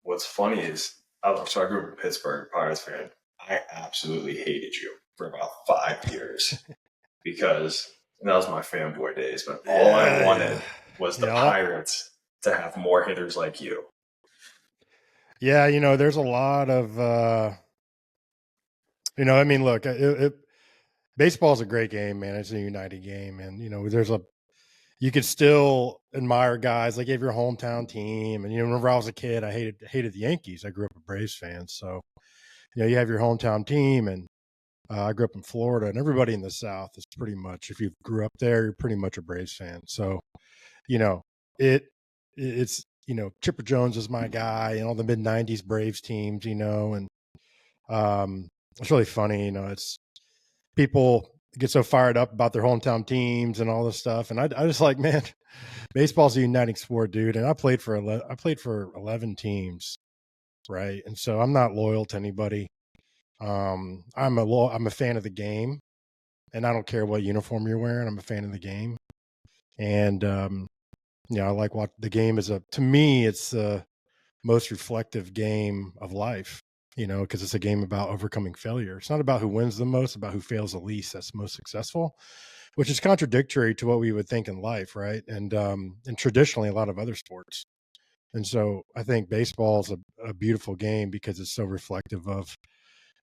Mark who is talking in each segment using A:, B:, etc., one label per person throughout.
A: what's funny is, so I grew up in Pittsburgh, Pirates fan. I absolutely hated you for about 5 years because and that was my fanboy days. But all I
B: Yeah,
A: wanted was the
B: yeah,
A: Pirates to have more hitters like you.
B: yeah. There's a lot of I mean, look, baseball's a great game, man. It's a uniting game, and you could still admire guys like you have your hometown team. And whenever I was a kid, I hated the Yankees. I grew up a Braves fan, so you have your hometown team, and I grew up in Florida, and everybody in the South is pretty much, if you grew up there, you're pretty much a Braves fan. So you know, it it's Chipper Jones is my guy, and all the mid '90s Braves teams, and it's really funny. It's people get so fired up about their hometown teams and all this stuff, and I just like, man, baseball's a uniting sport, dude. And I played for 11 teams, right? And so I'm not loyal to anybody. I'm a fan of the game, and I don't care what uniform you're wearing. I'm a fan of the game, and I like what the game is. To me, it's the most reflective game of life. Because it's a game about overcoming failure. It's not about who wins the most, about who fails the least. That's most successful, which is contradictory to what we would think in life, right? And traditionally a lot of other sports. And so I think baseball is a beautiful game because it's so reflective of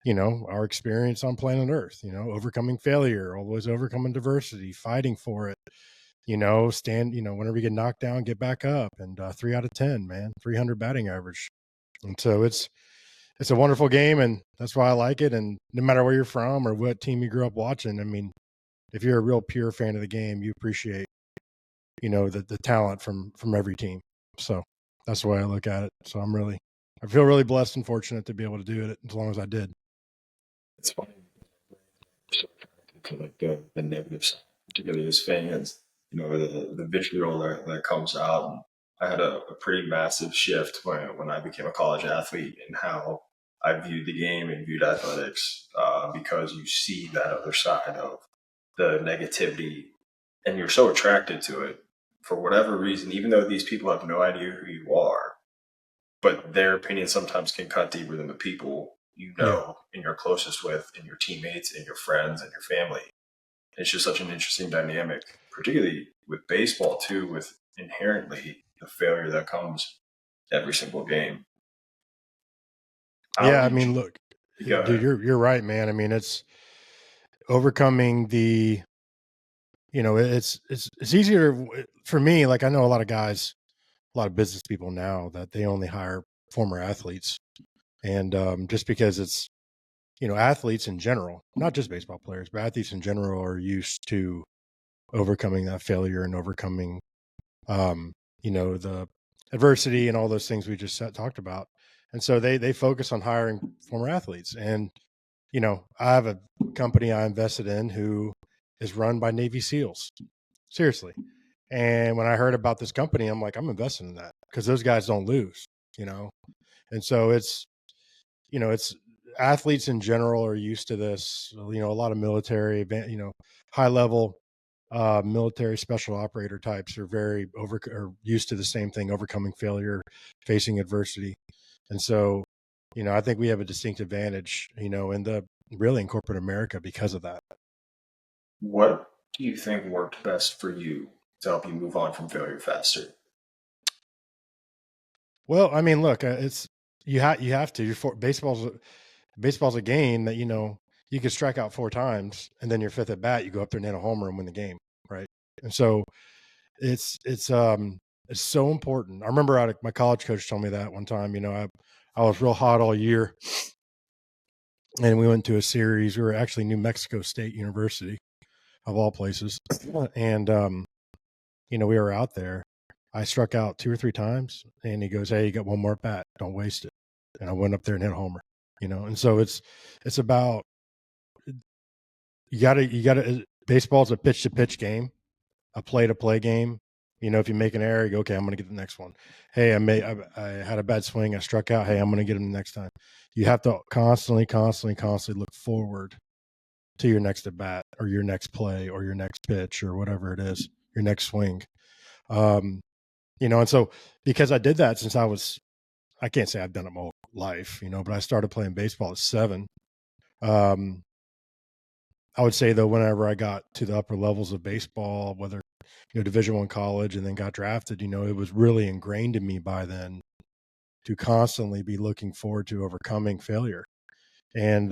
B: our experience on planet Earth. Overcoming failure, always overcoming diversity, fighting for it. Whenever you get knocked down, get back up. And 3 out of 10, man, 300 batting average. And so it's a wonderful game, and that's why I like it. And no matter where you're from or what team you grew up watching, I mean, if you're a real pure fan of the game, you appreciate the talent from every team. So that's the way I look at it. So I feel really blessed and fortunate to be able to do it as long as I did.
A: It's funny to like the negative side, particularly as fans. The vitriol that comes out. And I had a pretty massive shift when I became a college athlete in how I viewed the game and viewed athletics because you see that other side of the negativity and you're so attracted to it for whatever reason, even though these people have no idea who you are, but their opinion sometimes can cut deeper than the people
B: Yeah.
A: and you're closest with, and your teammates, and your friends, and your family. It's just such an interesting dynamic, particularly with baseball too, with inherently the failure that comes every single game. How
B: Yeah. I
A: did
B: mean, look,
A: you go
B: dude,
A: ahead?
B: you're right, man. I mean, it's overcoming it's easier for me. Like, I know a lot of guys, a lot of business people now that they only hire former athletes. And just because it's, athletes in general, not just baseball players, but athletes in general are used to overcoming that failure and overcoming, the adversity and all those things we just talked about. And so they focus on hiring former athletes. And, I have a company I invested in who is run by Navy SEALs. Seriously. And when I heard about this company, I'm like, I'm investing in that because those guys don't lose, you know? And so it's athletes in general are used to this, a lot of military, high level military special operator types are are used to the same thing, overcoming failure, facing adversity. And so, I think we have a distinct advantage, really in corporate America because of that.
A: What do you think worked best for you to help you move on from failure faster?
B: Well, I mean, look, it's you have to. Baseball's a game that you can strike out 4 times, and then your fifth at bat, you go up there and hit a homer and win the game, right? And so it's so important. I remember my college coach told me that one time. I was real hot all year, and we went to a series. We were actually New Mexico State University, of all places, and we were out there. I struck out 2 or 3 times, and he goes, "Hey, you got one more at bat. Don't waste it." And I went up there and hit a homer. And so it's about you gotta baseball's a pitch to pitch game, a play to play game. If you make an error, you go, okay, I'm gonna get the next one. Hey, I had a bad swing, I struck out. Hey, I'm gonna get him the next time. You have to constantly look forward to your next at bat or your next play or your next pitch or whatever it is, your next swing. And so because I did that since I was I can't say I've done it my whole life, but I started playing baseball at 7. Um, I would say though, whenever I got to the upper levels of baseball, whether Division I college and then got drafted, it was really ingrained in me by then to constantly be looking forward to overcoming failure and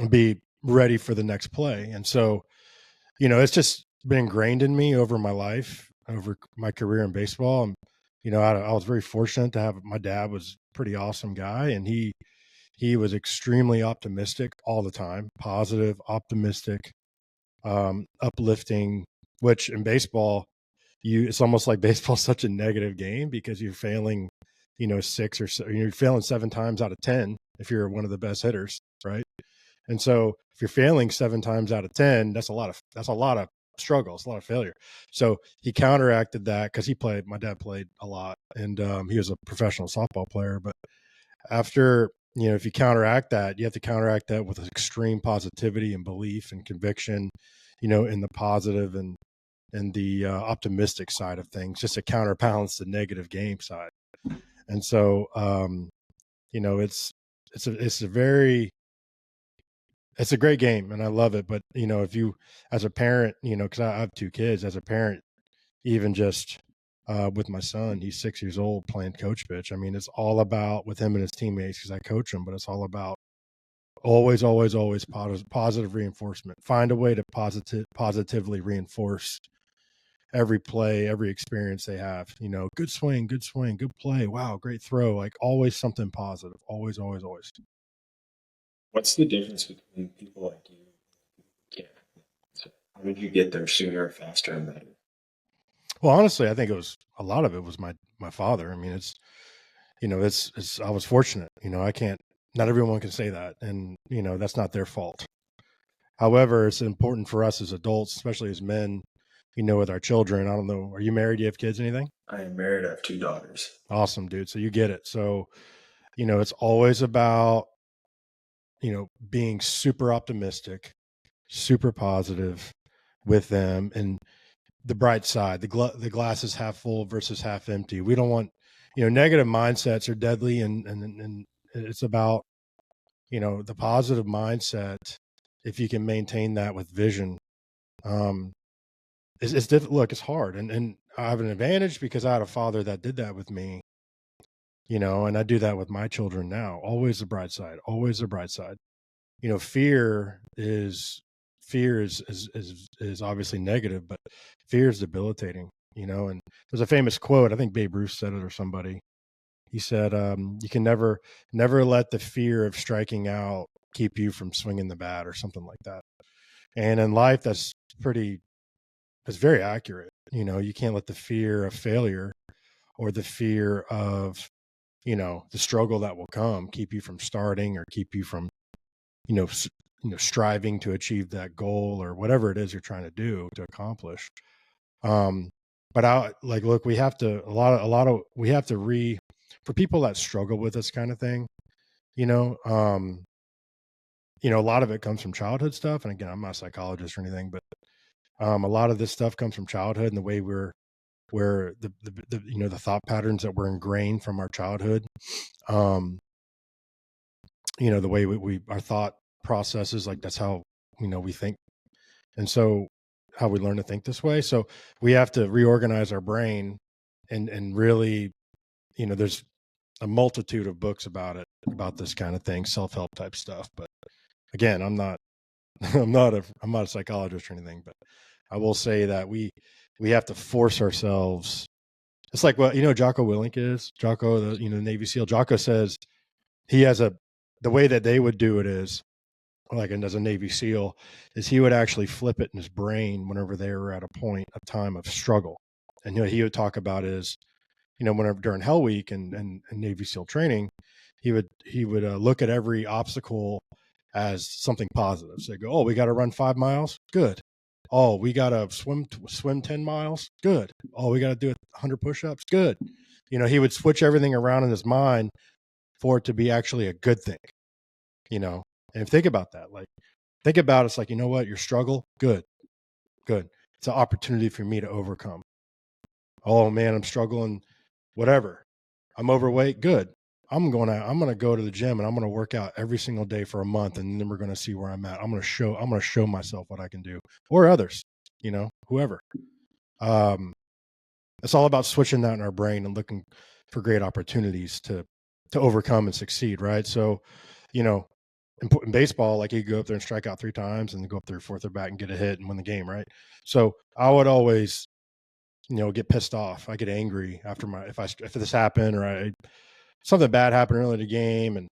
B: be ready for the next play. And so, it's just been ingrained in me over my life, over my career in baseball. And, I was very fortunate to have my dad was a pretty awesome guy, and he was extremely optimistic all the time, positive, optimistic, uplifting, which in baseball, it's almost like baseball's such a negative game because you're failing, 6 or so, you're failing 7 times out of 10 if you're one of the best hitters, right? And so if you're failing 7 times out of 10, that's a lot of struggle. It's a lot of failure. So he counteracted that because my dad played a lot, and he was a professional softball player. But after, if you counteract that, you have to counteract that with extreme positivity and belief and conviction, in the positive and the optimistic side of things, just to counterbalance the negative game side. And so, it's a great game and I love it. But, if you, as a parent, cause I have 2 kids, as a parent, even just with my son, he's 6 years old playing coach pitch. I mean, it's all about with him and his teammates, cause I coach him, but it's all about always, always, always positive reinforcement. Find a way to positively reinforce every play, every experience they have. Good swing, good play. Wow, great throw. Like always something positive. Always, always, always.
A: What's the difference between people like you? Yeah. So how did you get there sooner, faster, and better?
B: Well, honestly, I think a lot of it was my father. I mean, it's I was fortunate. Not everyone can say that, and that's not their fault. However, it's important for us as adults, especially as men, with our children. I don't know, are you married? Do you have kids, anything?
A: I am married. I have 2 daughters.
B: Awesome, dude. So you get it. So, it's always about, being super optimistic, super positive with them, and the bright side. The glass is half full versus half empty. We don't want, negative mindsets are deadly, and it's about, the positive mindset. If you can maintain that with vision, it's difficult. Look, it's hard, and I have an advantage because I had a father that did that with me, and I do that with my children now. Always the bright side. Always the bright side. Fear is obviously negative, but fear is debilitating. And there's a famous quote. I think Babe Ruth said it or somebody. He said, "You can never let the fear of striking out keep you from swinging the bat," or something like that. And in life, that's very accurate. You can't let the fear of failure or the fear of, the struggle that will come keep you from starting or keep you from, striving to achieve that goal or whatever it is you're trying to do to accomplish. Um, but look, we have to, we have to for people that struggle with this kind of thing, you know, um, a lot of it comes from childhood stuff. And again, I'm not a psychologist or anything, but a lot of this stuff comes from childhood and the way where the thought patterns that were ingrained from our childhood, um, the way our thought processes, like that's how, we think. And so how we learn to think this way. So we have to reorganize our brain and really, there's a multitude of books about this kind of thing, self-help type stuff. But again, I'm not, I'm not a psychologist or anything, but I will say that we have to force ourselves. It's like what, Jocko Willink is. Jocko, the Navy SEAL. Jocko says he has the way that they would do it is, like, and as a Navy SEAL, is he would actually flip it in his brain whenever they were at a point of time of struggle. And he would talk about is, whenever during Hell Week and Navy SEAL training, he would look at every obstacle as something positive. So they go, oh, we got to run 5 miles, good. Oh, we got to swim 10 miles, good. Oh, we got to do 100 push-ups, good. He would switch everything around in his mind for it to be actually a good thing. And think about that. Like, think about it's like, what, your struggle, good. It's an opportunity for me to overcome. Oh man, I'm struggling, whatever. I'm overweight. Good. I'm going to go to the gym and I'm going to work out every single day for a month, and then we're going to see where I'm at. I'm going to show myself what I can do, or others, whoever. It's all about switching that in our brain and looking for great opportunities to overcome and succeed, right? So, you know, in baseball, like you go up there and strike out 3 times and then go up there fourth or back and get a hit and win the game, right? So I would always, get pissed off. I get angry after if this happened, or something bad happened early in the game and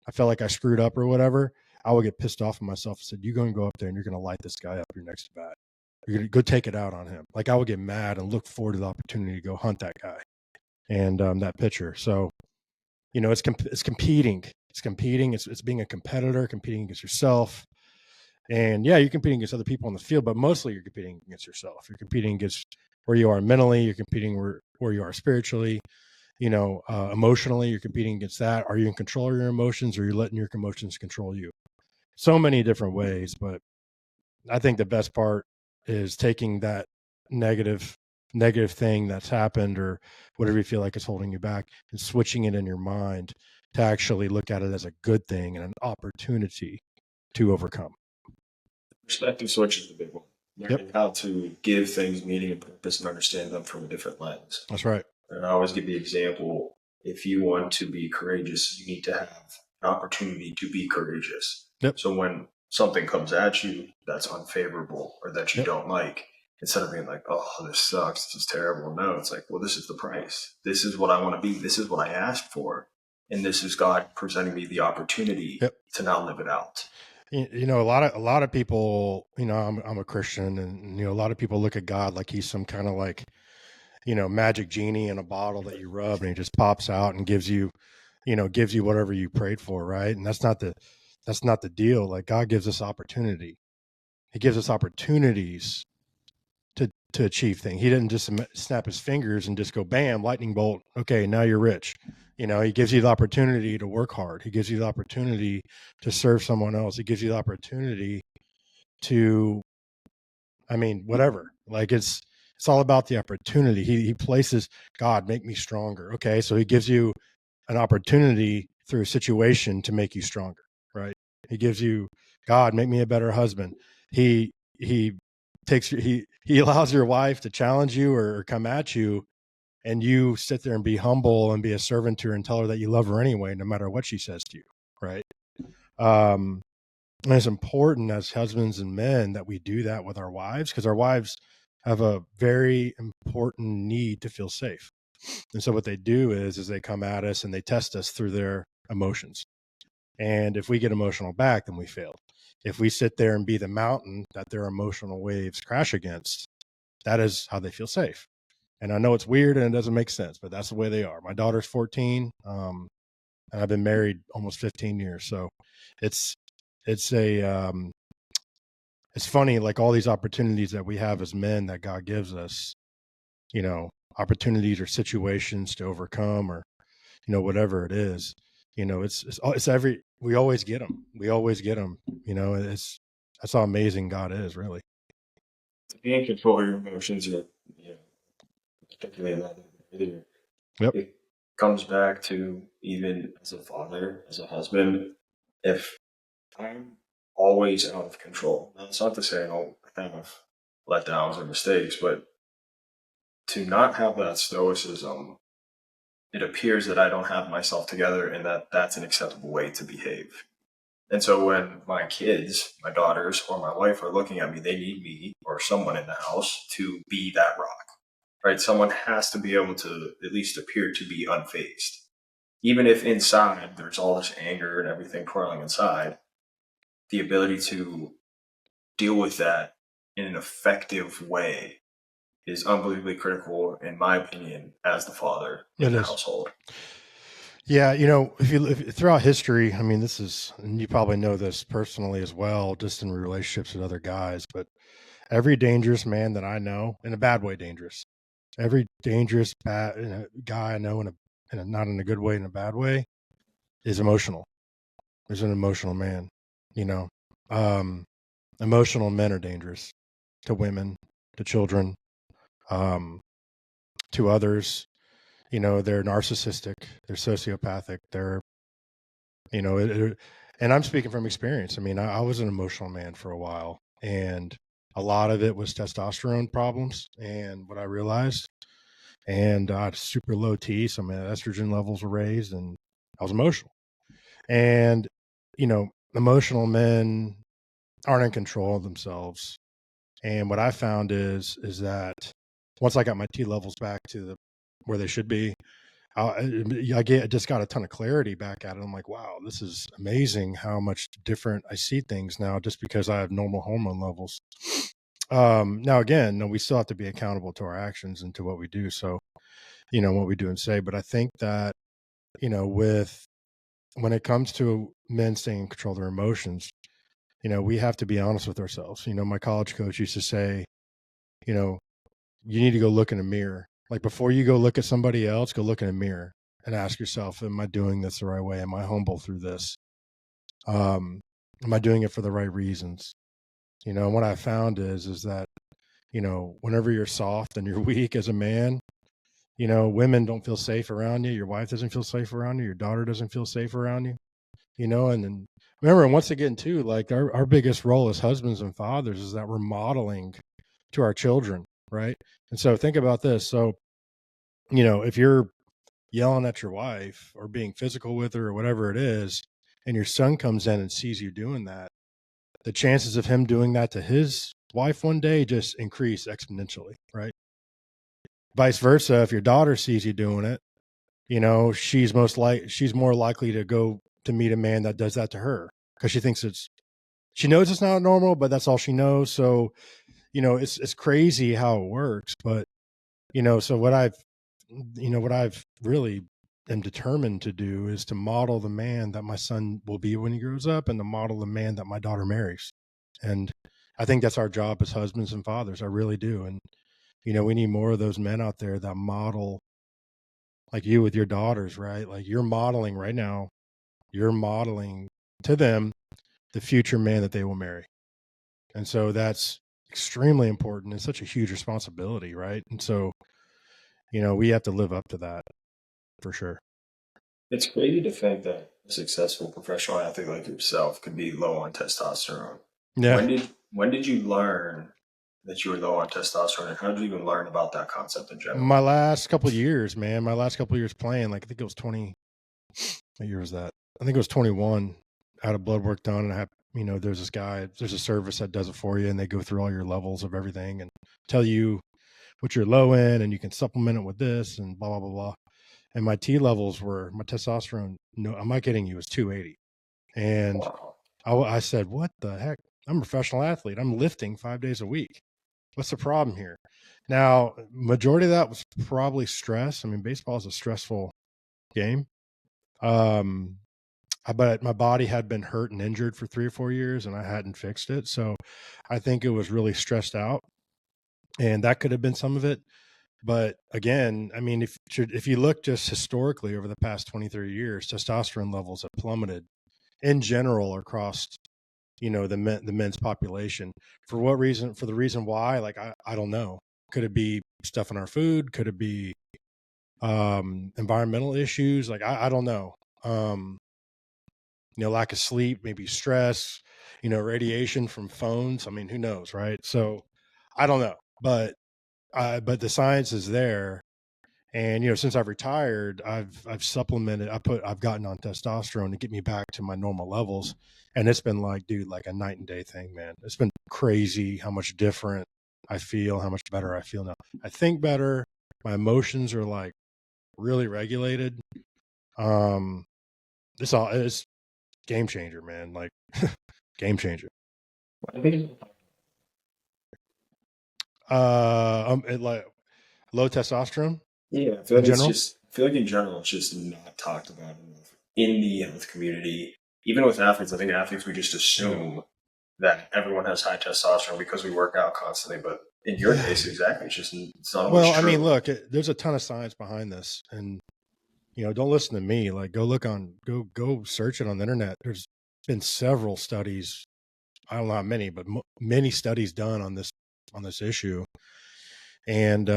B: I felt like I screwed up or whatever. I would get pissed off at myself and said, "You're going to go up there and you're going to light this guy up your next bat. You're going to go take it out on him." Like I would get mad and look forward to the opportunity to go hunt that guy and that pitcher. So it's competing. It's competing. It's being a competitor, competing against yourself. And yeah, you're competing against other people on the field, but mostly you're competing against yourself. You're competing against where you are mentally. You're competing where you are spiritually. Emotionally, you're competing against that. Are you in control of your emotions, or are you letting your emotions control you? So many different ways, but I think the best part is taking that negative thing that's happened or whatever you feel like is holding you back and switching it in your mind to actually look at it as a good thing and an opportunity to overcome.
A: Perspective switch is the big one. Learning
B: Yep.
A: how to give things meaning and purpose and understand them from a different lens.
B: That's right.
A: And I always give the example, if you want to be courageous, you need to have an opportunity to be courageous.
B: Yep.
A: So when something comes at you that's unfavorable or that you
B: Yep.
A: don't like, instead of being like, "Oh, this sucks, this is terrible," no, it's like, well, this is the price. This is what I want to be. This is what I asked for. And this is God presenting me the opportunity
B: Yep.
A: to now live it out.
B: A lot of people, I'm a Christian, and a lot of people look at God like he's some kind of like, magic genie in a bottle that you rub and he just pops out and gives you whatever you prayed for, right? And that's not the deal. Like God gives us opportunity. He gives us opportunities to achieve things. He didn't just snap his fingers and just go bam, lightning bolt. Okay, now you're rich. He gives you the opportunity to work hard. He gives you the opportunity to serve someone else. He gives you the opportunity to, whatever. Like it's all about the opportunity. He places, God, make me stronger. Okay, so he gives you an opportunity through a situation to make you stronger, right? He gives you, God, make me a better husband. He he allows your wife to challenge you or come at you, and you sit there and be humble and be a servant to her and tell her that you love her anyway, no matter what she says to you, right? And it's important as husbands and men that we do that with our wives, because our wives have a very important need to feel safe. And so what they do is they come at us and they test us through their emotions. And if we get emotional back, then we failed. If we sit there and be the mountain that their emotional waves crash against, that is how they feel safe. And I know it's weird and it doesn't make sense, but that's the way they are. My daughter's 14, and I've been married almost 15 years. So it's it's funny, like all these opportunities that we have as men that God gives us, opportunities or situations to overcome, or whatever it is. We always get them. We always get them. That's how amazing God is, really.
A: To be in control of your emotions, particularly in that area,
B: Yep.
A: it comes back to, even as a father, as a husband, if I'm always out of control. Now, it's not to say I don't have letdowns or mistakes, but to not have that stoicism, it appears that I don't have myself together and that that's an acceptable way to behave. And so when my kids, my daughters, or my wife are looking at me, they need me or someone in the house to be that rock, right? Someone has to be able to at least appear to be unfazed. Even if inside there's all this anger and everything twirling inside, the ability to deal with that in an effective way is unbelievably critical, in my opinion, as the father in
B: It
A: the
B: is.
A: household.
B: Yeah, if throughout history, this is, and you probably know this personally as well, just in relationships with other guys, but every dangerous man that I know, in a bad way, dangerous, every dangerous bad guy I know in a not in a good way, in a bad way, is emotional. Is an emotional man. You know, um, Emotional men are dangerous to women, to children, um, to others. they're narcissistic, they're sociopathic, they're, you know, and I'm speaking from experience. I mean, I was an emotional man for a while, and a lot of it was testosterone problems. And what I realized, and I had super low T, so my estrogen levels were raised, and I was emotional. And, emotional men aren't in control of themselves. And what I found is that once I got my T levels back to where they should be, I just got a ton of clarity back at it. I'm like, wow, this is amazing how much different I see things now just because I have normal hormone levels. Now again, no, we still have to be accountable to our actions and to what we do. So, what we do and say. But I think that, when it comes to men staying in control of their emotions, we have to be honest with ourselves. My college coach used to say, you know, you need to go look in a mirror. Like before you go look at somebody else, go look in a mirror and ask yourself, am I doing this the right way? Am I humble through this? Am I doing it for the right reasons? And what I found is that, whenever you're soft and you're weak as a man, women don't feel safe around you. Your wife doesn't feel safe around you. Your daughter doesn't feel safe around you, and then remember, and once again, too, like our biggest role as husbands and fathers is that we're modeling to our children, right? And so think about this. So, if you're yelling at your wife or being physical with her or whatever it is, and your son comes in and sees you doing that, the chances of him doing that to his wife one day just increase exponentially, right? Vice versa, if your daughter sees you doing it, she's more likely to go to meet a man that does that to her because she knows it's not normal, but that's all she knows. So, it's crazy how it works. But, so what I've really am determined to do is to model the man that my son will be when he grows up and to model the man that my daughter marries. And I think that's our job as husbands and fathers. I really do. And, we need more of those men out there that model like you with your daughters, right? Like you're modeling right now, you're modeling to them the future man that they will marry. And so that's extremely important. It's such a huge responsibility, right? And so, we have to live up to that for sure.
A: It's crazy to think that a successful professional athlete like yourself could be low on testosterone.
B: Yeah.
A: When did you learn that you were low on testosterone, and how did you even learn about that concept in general?
B: My last couple of years, man, my last couple of years playing, like I think it was 20, what year was that? I think it was 21. I had a blood work done and I have, there's a service that does it for you and they go through all your levels of everything and tell you what you're low in and you can supplement it with this and blah, blah, blah, blah. And my my testosterone, no, I'm not kidding you, was 280. And
A: Wow.
B: I said, what the heck? I'm a professional athlete. I'm lifting 5 days a week. What's the problem here? Now, majority of that was probably stress. I mean, baseball is a stressful game. Um, but my body had been hurt and injured for 3 or 4 years and I hadn't fixed it. So I think it was really stressed out and that could have been some of it. But again, I mean, if you look just historically over the past 20, 30 years, testosterone levels have plummeted in general across, the men's population. For what reason? For the reason why, like, I don't know. Could it be stuff in our food? Could it be environmental issues? Like, I don't know. Lack of sleep, maybe stress, radiation from phones. I mean, who knows, right? So I don't know, but the science is there. And since I've retired, I've supplemented. I've gotten on testosterone to get me back to my normal levels, and it's been like, dude, like a night and day thing, man. It's been crazy how much different I feel, how much better I feel now. I think better. My emotions are like really regulated. It's game changer, man. Like game changer.
A: I think
B: Like low testosterone
A: Yeah, I feel
B: in
A: like it's
B: general.
A: just, I feel like in general, it's just not talked about enough in the health community. Even with athletes, I think athletes, we just assume that everyone has high testosterone because we work out constantly. But in your
B: Yeah.
A: case, exactly, it's not always
B: Well, I mean,
A: true.
B: look, there's a ton of science behind this, and don't listen to me. Like, go search it on the internet. There's been several studies. I don't know how many, but many studies done on this issue, and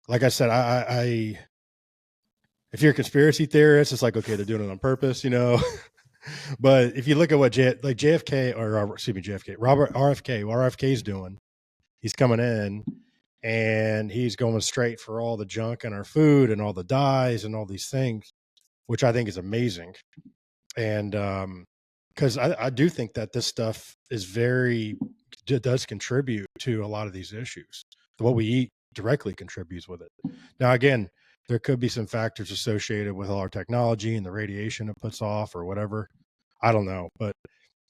B: like I said, if you're a conspiracy theorist, it's like, okay, they're doing it on purpose, you know. But if you look at what JFK, or excuse me, JFK, Robert RFK is doing, he's coming in and he's going straight for all the junk in our food and all the dyes and all these things, which I think is amazing. And because I do think that this stuff is does contribute to a lot of these issues. What we eat directly contributes with it. Now, again, there could be some factors associated with all our technology and the radiation it puts off or whatever. I don't know. But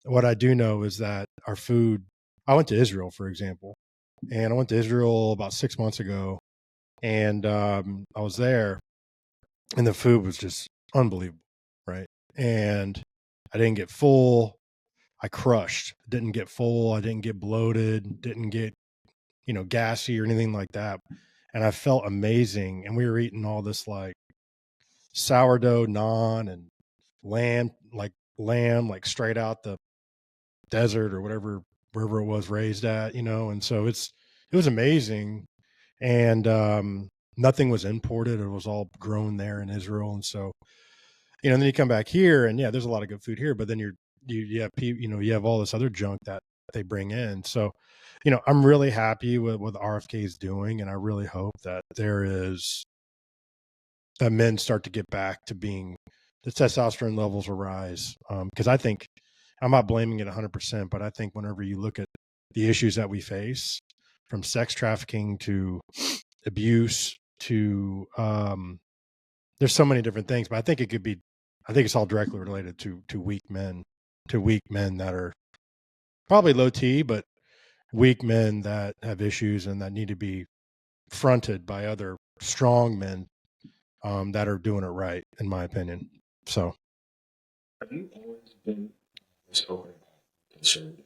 B: what I do know is that our food, I went to Israel, for example, and I went to Israel about 6 months ago, and I was there, and the food was just unbelievable, right? And I didn't get full. I crushed. Didn't get full. I didn't get bloated. Didn't get, gassy or anything like that. And I felt amazing. And we were eating all this like sourdough naan and lamb, like straight out the desert or wherever it was raised at, And so it was amazing. And nothing was imported. It was all grown there in Israel. And so, and then you come back here and yeah, there's a lot of good food here, but then you have you have all this other junk that they bring in. So, I'm really happy with what the RFK is doing, and I really hope that that men start to get back to being the testosterone levels will rise. Because I think I'm not blaming it 100%, but I think whenever you look at the issues that we face, from sex trafficking to abuse to there's so many different things, but I think it's all directly related to weak men that are probably low T, but weak men that have issues and that need to be fronted by other strong men that are doing it right, in my opinion. So
A: Have you always been this open about conservative?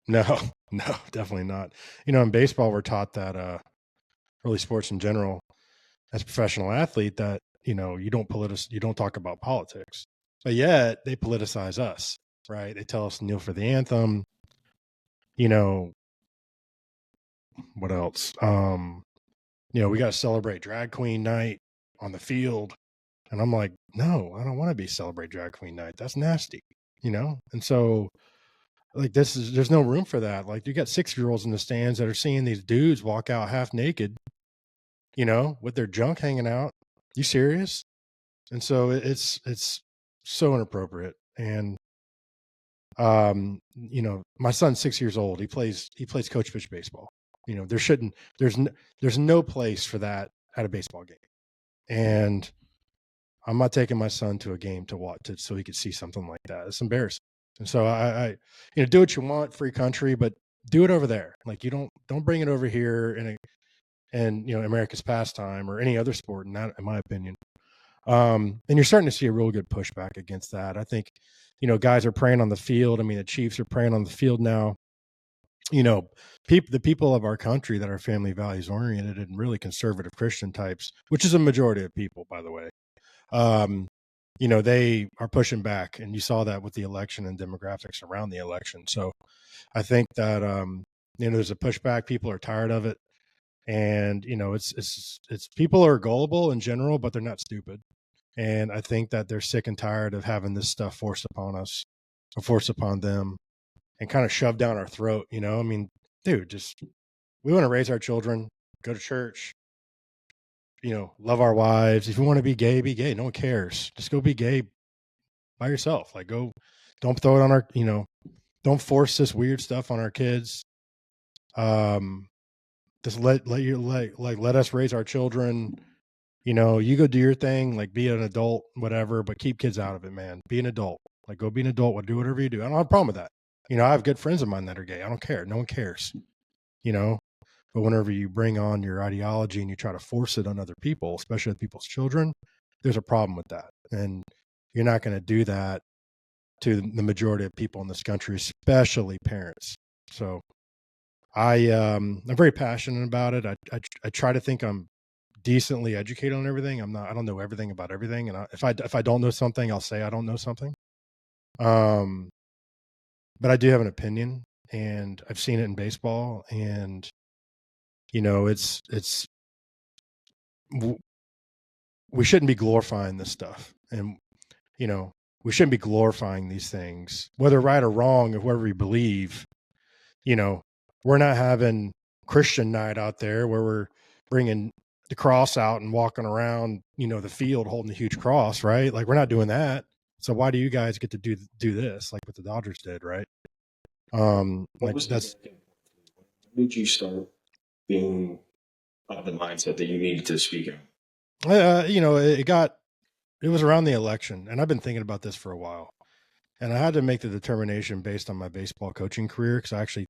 B: no, no, definitely not. In baseball, we're taught that really sports in general, as a professional athlete, that you don't talk about politics, but yet they politicize us, right? They tell us to kneel for the anthem. You know what else? We got to celebrate drag queen night on the field, and I'm like, no, I don't want to be celebrate drag queen night. That's nasty, And so, like, there's no room for that. Like, you got 6-year-olds in the stands that are seeing these dudes walk out half naked, with their junk hanging out. You serious? And so it's so inappropriate. And my son's 6 years old. He plays coach pitch baseball. There shouldn't there's no place for that at a baseball game. And I'm not taking my son to a game to watch it so he could see something like that. It's embarrassing. And so I do what you want, free country, but do it over there. Like, you don't bring it over here and America's pastime or any other sport, in my opinion. And you're starting to see a real good pushback against that. I think, guys are praying on the field. I mean, the Chiefs are praying on the field now. The people of our country that are family values oriented and really conservative Christian types, which is a majority of people, by the way, they are pushing back. And you saw that with the election and demographics around the election. So I think that, there's a pushback. People are tired of it. And, it's people are gullible in general, but they're not stupid. And I think that they're sick and tired of having this stuff forced upon us or forced upon them and kind of shoved down our throat. I mean, dude, we want to raise our children, go to church, love our wives. If you want to be gay, be gay. No one cares. Just go be gay by yourself. Like, don't throw it on don't force this weird stuff on our kids. Just let us raise our children. You go do your thing, like, be an adult, whatever, but keep kids out of it, man. Be an adult. Like, go be an adult, do whatever you do. I don't have a problem with that. I have good friends of mine that are gay. I don't care. No one cares, you know. But whenever you bring on your ideology and you try to force it on other people, especially with people's children, there's a problem with that. And you're not going to do that to the majority of people in this country, especially parents. So I'm very passionate about it. I try to think I'm decently educated on everything. I don't know everything about everything. And if I don't know something, I'll say I don't know something. But I do have an opinion, and I've seen it in baseball, and it's we shouldn't be glorifying this stuff, and we shouldn't be glorifying these things, whether right or wrong, or whoever you believe. We're not having Christian night out there where we're bringing the cross out and walking around, the field holding a huge cross, right? Like, we're not doing that. So why do you guys get to do this, like what the Dodgers did, right?
A: What
B: Like,
A: was the
B: that's
A: breaking point? When did you start being of the mindset that you needed to speak out?
B: it was around the election, and I've been thinking about this for a while, and I had to make the determination based on my baseball coaching career, because I actually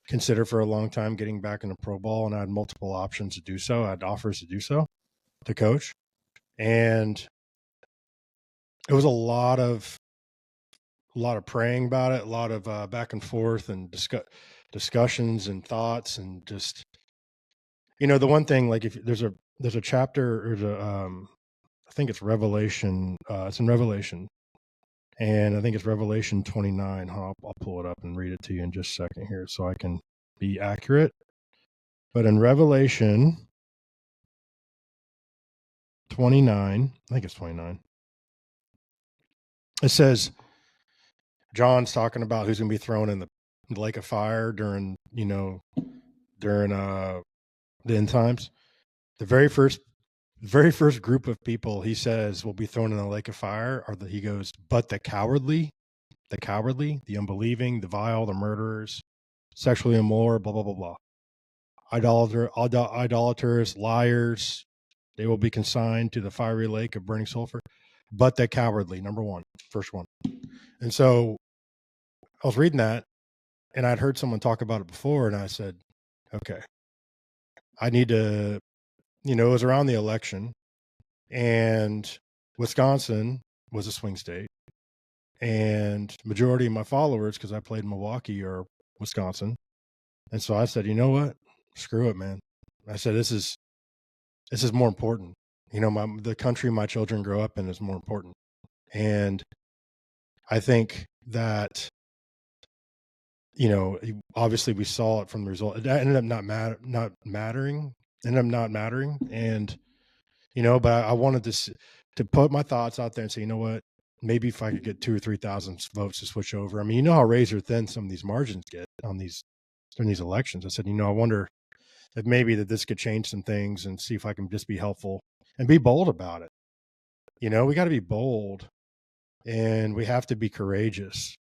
B: considered for a long time getting back into pro ball, and I had multiple options to do so. I had offers to do so, to coach, and it was a lot of praying about it, a lot of back and forth and discussions and thoughts, and just the one thing, like, if there's a chapter, or I think it's Revelation. It's in Revelation, and I think it's Revelation 29. I'll pull it up and read it to you in just a second here, so I can be accurate. But in Revelation 29, I think it's 29, it says, John's talking about who's going to be thrown in the lake of fire during the end times. The very first group of people he says will be thrown in the lake of fire he goes, but the cowardly, the unbelieving, the vile, the murderers, sexually immoral, blah, blah, blah, blah. Idolaters, liars, they will be consigned to the fiery lake of burning sulfur. But the cowardly, number one, first one. And so I was reading that, and I'd heard someone talk about it before, and I said, okay, I need to, it was around the election, and Wisconsin was a swing state, and majority of my followers, because I played in Milwaukee, are Wisconsin. And so I said, you know what? Screw it, man. I said, this is more important. The country my children grow up in is more important. And I think that, obviously we saw it from the result. It ended up not mattering. And, but I wanted to put my thoughts out there and say, you know what, maybe if I could get 2,000 or 3,000 votes to switch over. I mean, you know how razor thin some of these margins get during these elections. I said, I wonder if maybe that this could change some things, and see if I can just be helpful and be bold about it. We got to be bold, and we have to be courageous,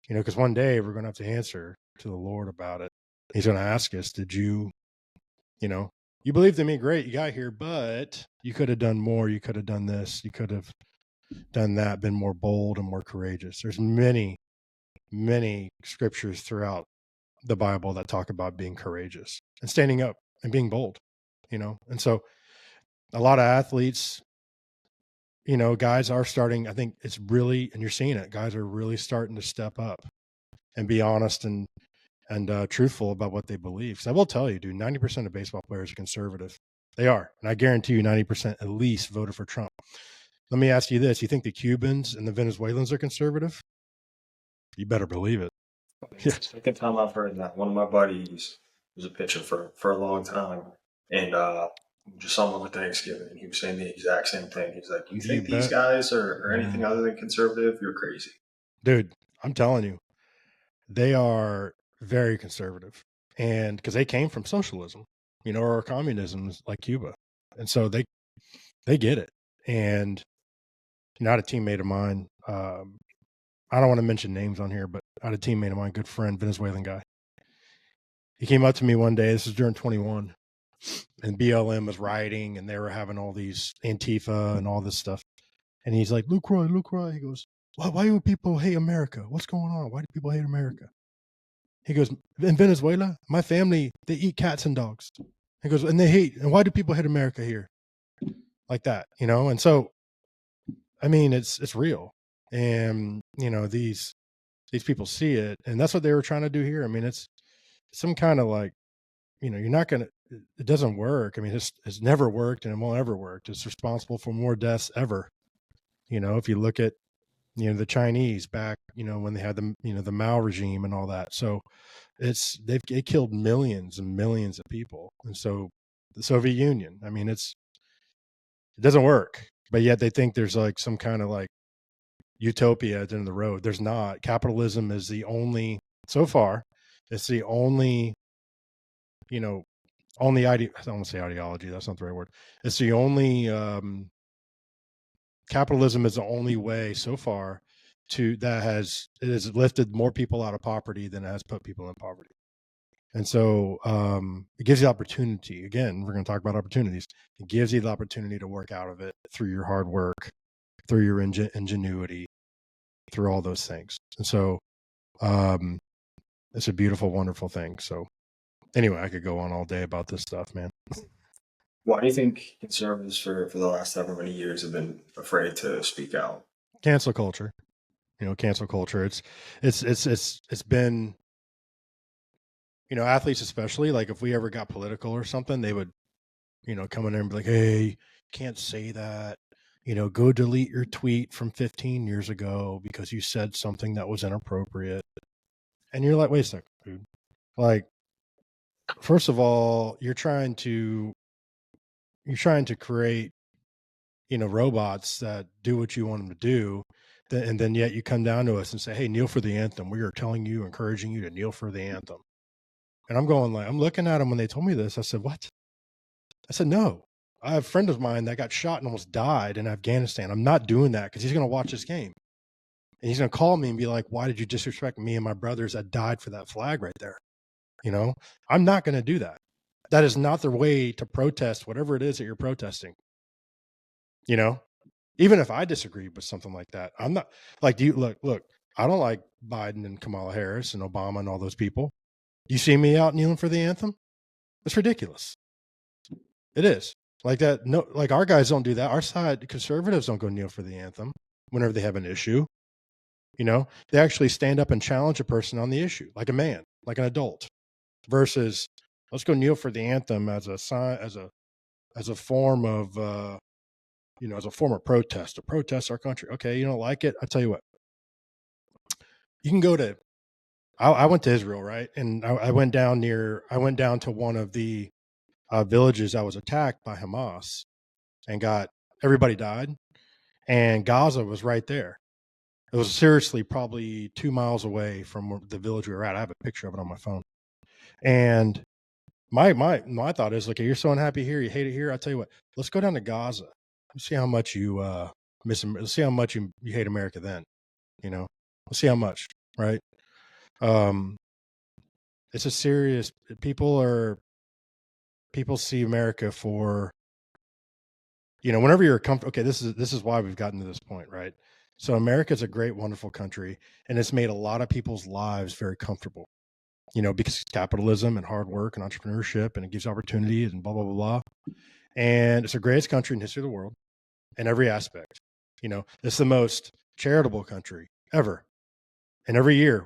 B: because one day we're going to have to answer to the Lord about it. He's going to ask us, did you believed in me, great, you got here, but you could have done more. You could have done this. You could have done that, been more bold and more courageous. There's many, many scriptures throughout the Bible that talk about being courageous and standing up and being bold, and so a lot of athletes, guys are starting, I think it's really, and you're seeing it, guys are really starting to step up and be honest and truthful about what they believe. So I will tell you, dude, 90% of baseball players are conservative. They are. And I guarantee you 90% at least voted for Trump. Let me ask you this. You think the Cubans and the Venezuelans are conservative? You better believe it.
A: It's the second time I've heard that. One of my buddies was a pitcher for a long time, and just saw him over Thanksgiving, and he was saying the exact same thing. He's like, "You
B: You
A: think these
B: bet.
A: guys are anything other than conservative? You're crazy."
B: Dude, I'm telling you, they are very conservative. And because they came from socialism, or communism, like Cuba. And so they get it. And not a teammate of mine, I don't want to mention names on here, but I had a teammate of mine, good friend, Venezuelan guy. He came up to me one day, this was during 21, and BLM was rioting, and they were having all these Antifa and all this stuff. And he's like, Lucroy, he goes, why do people hate America? What's going on? Why do people hate America? He goes, in Venezuela, my family, they eat cats and dogs. He goes, and why do people hate America here? Like that, And so, I mean, it's real. And, these people see it, and that's what they were trying to do here. I mean, it's some kind of like, you're not going to, it doesn't work. I mean, it's never worked, and it won't ever work. It's responsible for more deaths ever. If you look at, the Chinese back, when they had the Mao regime and all that. So it killed millions and millions of people. And so the Soviet Union, I mean, It doesn't work, but yet they think there's like some kind of like utopia at the end of the road. There's not. Capitalism is the only, so far, it's the only, you know, only I don't want to say ideology. That's not the right word. It's the only, capitalism is the only way so far it has lifted more people out of poverty than it has put people in poverty. And so it gives you opportunity. Again, we're going to talk about opportunities. It gives you the opportunity to work out of it through your hard work, through your ingenuity, through all those things. And so it's a beautiful, wonderful thing. So anyway, I could go on all day about this stuff, man.
A: Why do you think conservatives for the last however many years have been afraid to speak out?
B: Cancel culture. Cancel culture. It's been, athletes especially, like if we ever got political or something, they would, come in there and be like, hey, can't say that. Go delete your tweet from 15 years ago because you said something that was inappropriate. And you're like, wait a second, dude. Like, first of all, you're trying to create, robots that do what you want them to do. And then yet you come down to us and say, hey, kneel for the anthem. We are telling you, encouraging you to kneel for the anthem. And I'm going like, I'm looking at them when they told me this. I said, what? I said, no. I have a friend of mine that got shot and almost died in Afghanistan. I'm not doing that because he's going to watch this game. And he's going to call me and be like, why did you disrespect me and my brothers that died for that flag right there? I'm not going to do that. That is not the way to protest whatever it is that you're protesting. Even if I disagree with something like that, I'm not like, look, I don't like Biden and Kamala Harris and Obama and all those people. You see me out kneeling for the anthem? It's ridiculous. It is. Like that. No, like our guys don't do that. Our side conservatives don't go kneel for the anthem whenever they have an issue. They actually stand up and challenge a person on the issue, like a man, like an adult, versus let's go kneel for the anthem as a sign, as a form of, as a form of protest, to protest our country. Okay, you don't like it? I tell you what, you can go to. I went to Israel, right, and I went down to one of the villages that was attacked by Hamas, and everybody died, and Gaza was right there. It was seriously probably 2 miles away from the village we were at. I have a picture of it on my phone. And my thought is, okay, you're so unhappy here, you hate it here. I'll tell you what, let's go down to Gaza. Let's see how much you let's see how much you hate America then. Let's see how much, right? It's a serious people see America for, whenever you're comfortable. Okay, this is why we've gotten to this point, right? So America's a great, wonderful country, and it's made a lot of people's lives very comfortable, because capitalism and hard work and entrepreneurship, and it gives opportunities and blah, blah, blah, blah. And it's the greatest country in the history of the world in every aspect. It's the most charitable country ever. And every year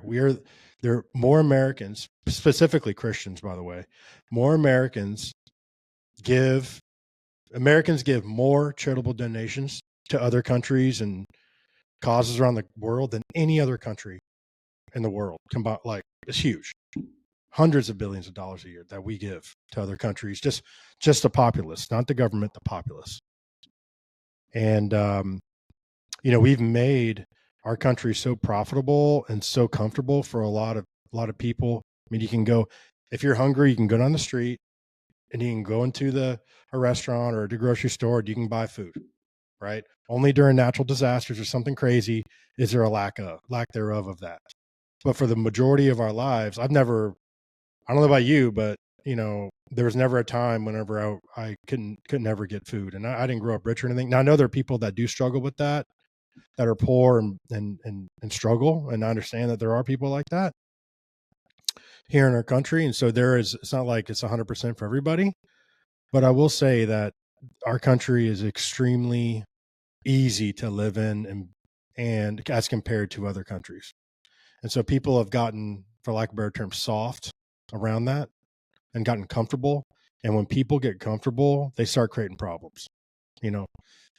B: there are more Americans, specifically Christians, by the way, more Americans give more charitable donations to other countries and causes around the world than any other country in the world combined. Like, it's huge. Hundreds of billions of dollars a year that we give to other countries, just the populace, not the government, the populace. And we've made our country so profitable and so comfortable for a lot of people. I mean, you can go, if you're hungry, you can go down the street and you can go into a restaurant or the grocery store and you can buy food, right? Only during natural disasters or something crazy is there a lack thereof of that. But for the majority of our lives, I don't know about you, but there was never a time whenever I couldn't ever get food. And I didn't grow up rich or anything. Now I know there are people that do struggle with that are poor and struggle. And I understand that there are people like that here in our country. And so it's not like it's 100% for everybody, but I will say that our country is extremely easy to live in and as compared to other countries. And so people have gotten, for lack of a better term, soft around that and gotten comfortable. And when people get comfortable, they start creating problems.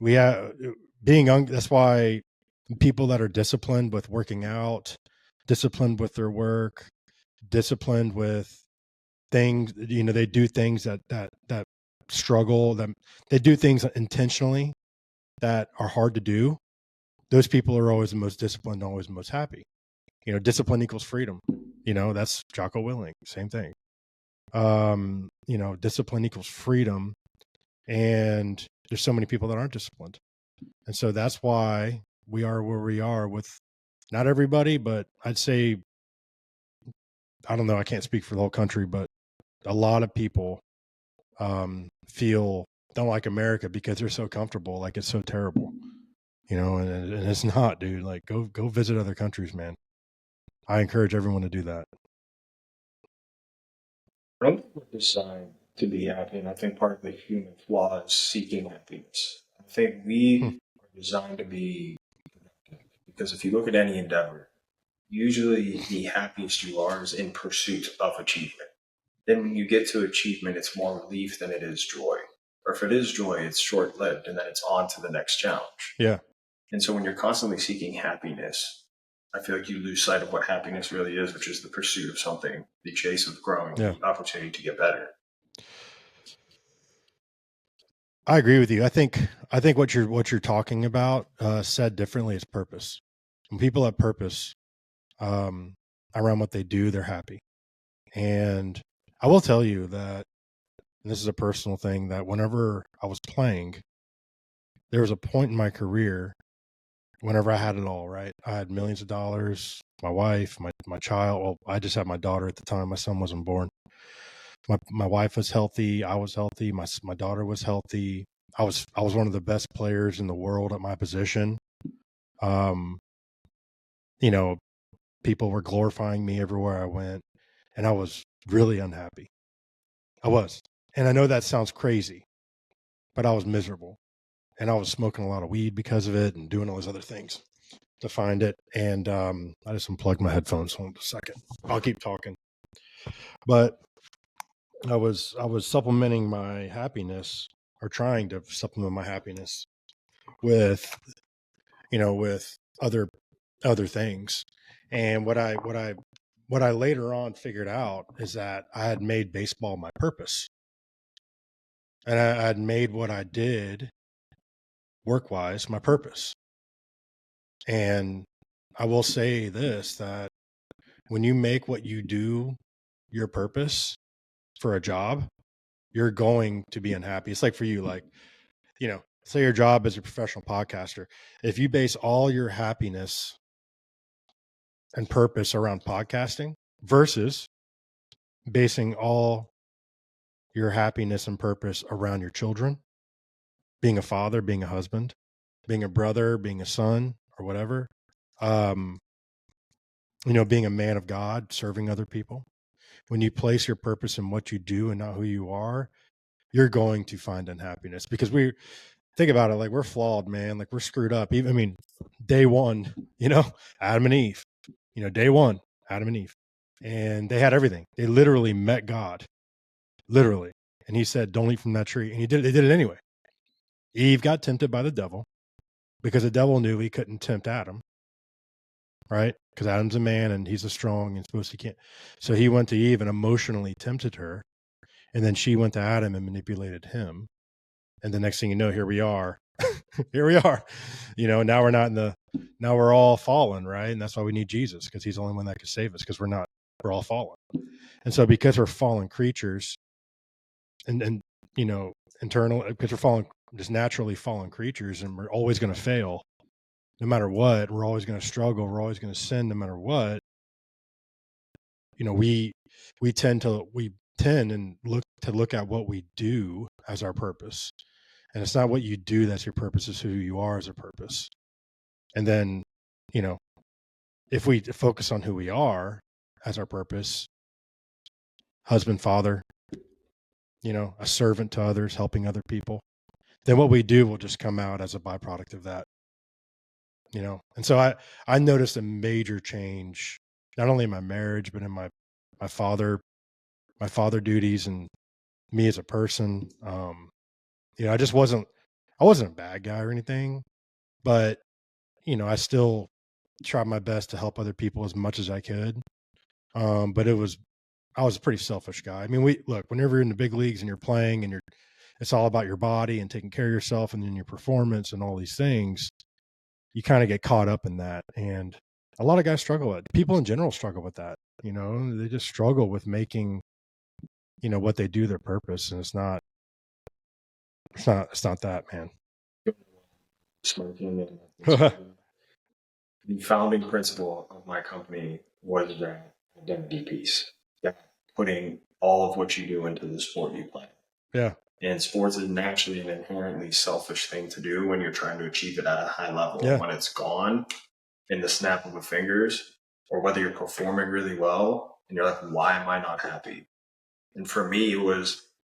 B: We have being young. That's why people that are disciplined with working out, disciplined with their work, disciplined with things, they do things that struggle, that they do things intentionally that are hard to do, those people are always the most disciplined, always the most happy. Discipline equals freedom. That's Jocko Willing, same thing. Discipline equals freedom. And there's so many people that aren't disciplined. And so that's why we are where we are with not everybody, but I'd say, I don't know, I can't speak for the whole country, but a lot of people don't like America because they're so comfortable, like it's so terrible, and it's not, dude. Like go visit other countries, man. I encourage everyone to do that.
A: I don't think we're designed to be happy, and I think part of the human flaw is seeking happiness. I think we are designed to be productive because if you look at any endeavor, usually the happiest you are is in pursuit of achievement. Then when you get to achievement, it's more relief than it is joy. Or if it is joy, it's short lived and then it's on to the next challenge.
B: Yeah.
A: And so when you're constantly seeking happiness, I feel like you lose sight of what happiness really is, which is the pursuit of something, the chase of growing,
B: Yeah.
A: the opportunity to get better.
B: I agree with you. I think what you're talking about, said differently, is purpose. When people have purpose around what they do, they're happy. And I will tell you that, and this is a personal thing, that whenever I was playing, there was a point in my career whenever I had it all, right? I had millions of dollars, my wife, my child. Well, I just had my daughter at the time. My son wasn't born. My wife was healthy. I was healthy. My daughter was healthy. I was one of the best players in the world at my position. People were glorifying me everywhere I went, and I was really unhappy. I was. And I know that sounds crazy, but I was miserable. And I was smoking a lot of weed because of it and doing all those other things to find it. And I just unplugged my headphones. Hold on a second. I'll keep talking. But I was supplementing my happiness, or trying to supplement my happiness with other things. And what I later on figured out is that I had made baseball my purpose. And I had made what I did work-wise my purpose. And I will say this, that when you make what you do your purpose for a job, you're going to be unhappy. It's like for you, like, say your job as a professional podcaster. If you base all your happiness and purpose around podcasting versus basing all your happiness and purpose around your children, being a father, being a husband, being a brother, being a son, or whatever, being a man of God, serving other people. When you place your purpose in what you do and not who you are, you're going to find unhappiness, because think about it, like, we're flawed, man. Like, we're screwed up. Even, day one, Adam and Eve, day one, Adam and Eve, and they had everything. They literally met God, literally. And he said, don't eat from that tree. And they did it anyway. Eve got tempted by the devil because the devil knew he couldn't tempt Adam, right? Because Adam's a man and he's a strong and supposed to can't. So he went to Eve and emotionally tempted her. And then she went to Adam and manipulated him. And the next thing you know, here we are. Here we are. Now we're all fallen, right? And that's why we need Jesus, because he's the only one that can save us, because we're all fallen. And so because we're fallen creatures, and internal, because we're fallen, just naturally fallen creatures, and we're always going to fail no matter what. We're always going to struggle. We're always going to sin no matter what. We tend and look at what we do as our purpose. And it's not what you do that's your purpose, it's who you are as a purpose. And then, if we focus on who we are as our purpose, husband, father, a servant to others, helping other people, then what we do will just come out as a byproduct of that. And so I noticed a major change, not only in my marriage, but in my father duties, and me as a person. I wasn't a bad guy or anything, but I still tried my best to help other people as much as I could. But I was a pretty selfish guy. I mean, whenever you're in the big leagues and you're playing and it's all about your body and taking care of yourself and then your performance and all these things, you kind of get caught up in that. And a lot of guys struggle with it. People in general struggle with that. They just struggle with making, what they do their purpose. And it's not that, man.
A: Smoking and smoking. The founding principle of my company was that identity piece, that putting all of what you do into the sport you play.
B: Yeah.
A: And sports is naturally an inherently selfish thing to do when you're trying to achieve it at a high level.
B: Yeah.
A: And when it's gone in the snap of a fingers, or whether you're performing really well and you're like, why am I not happy? And for me,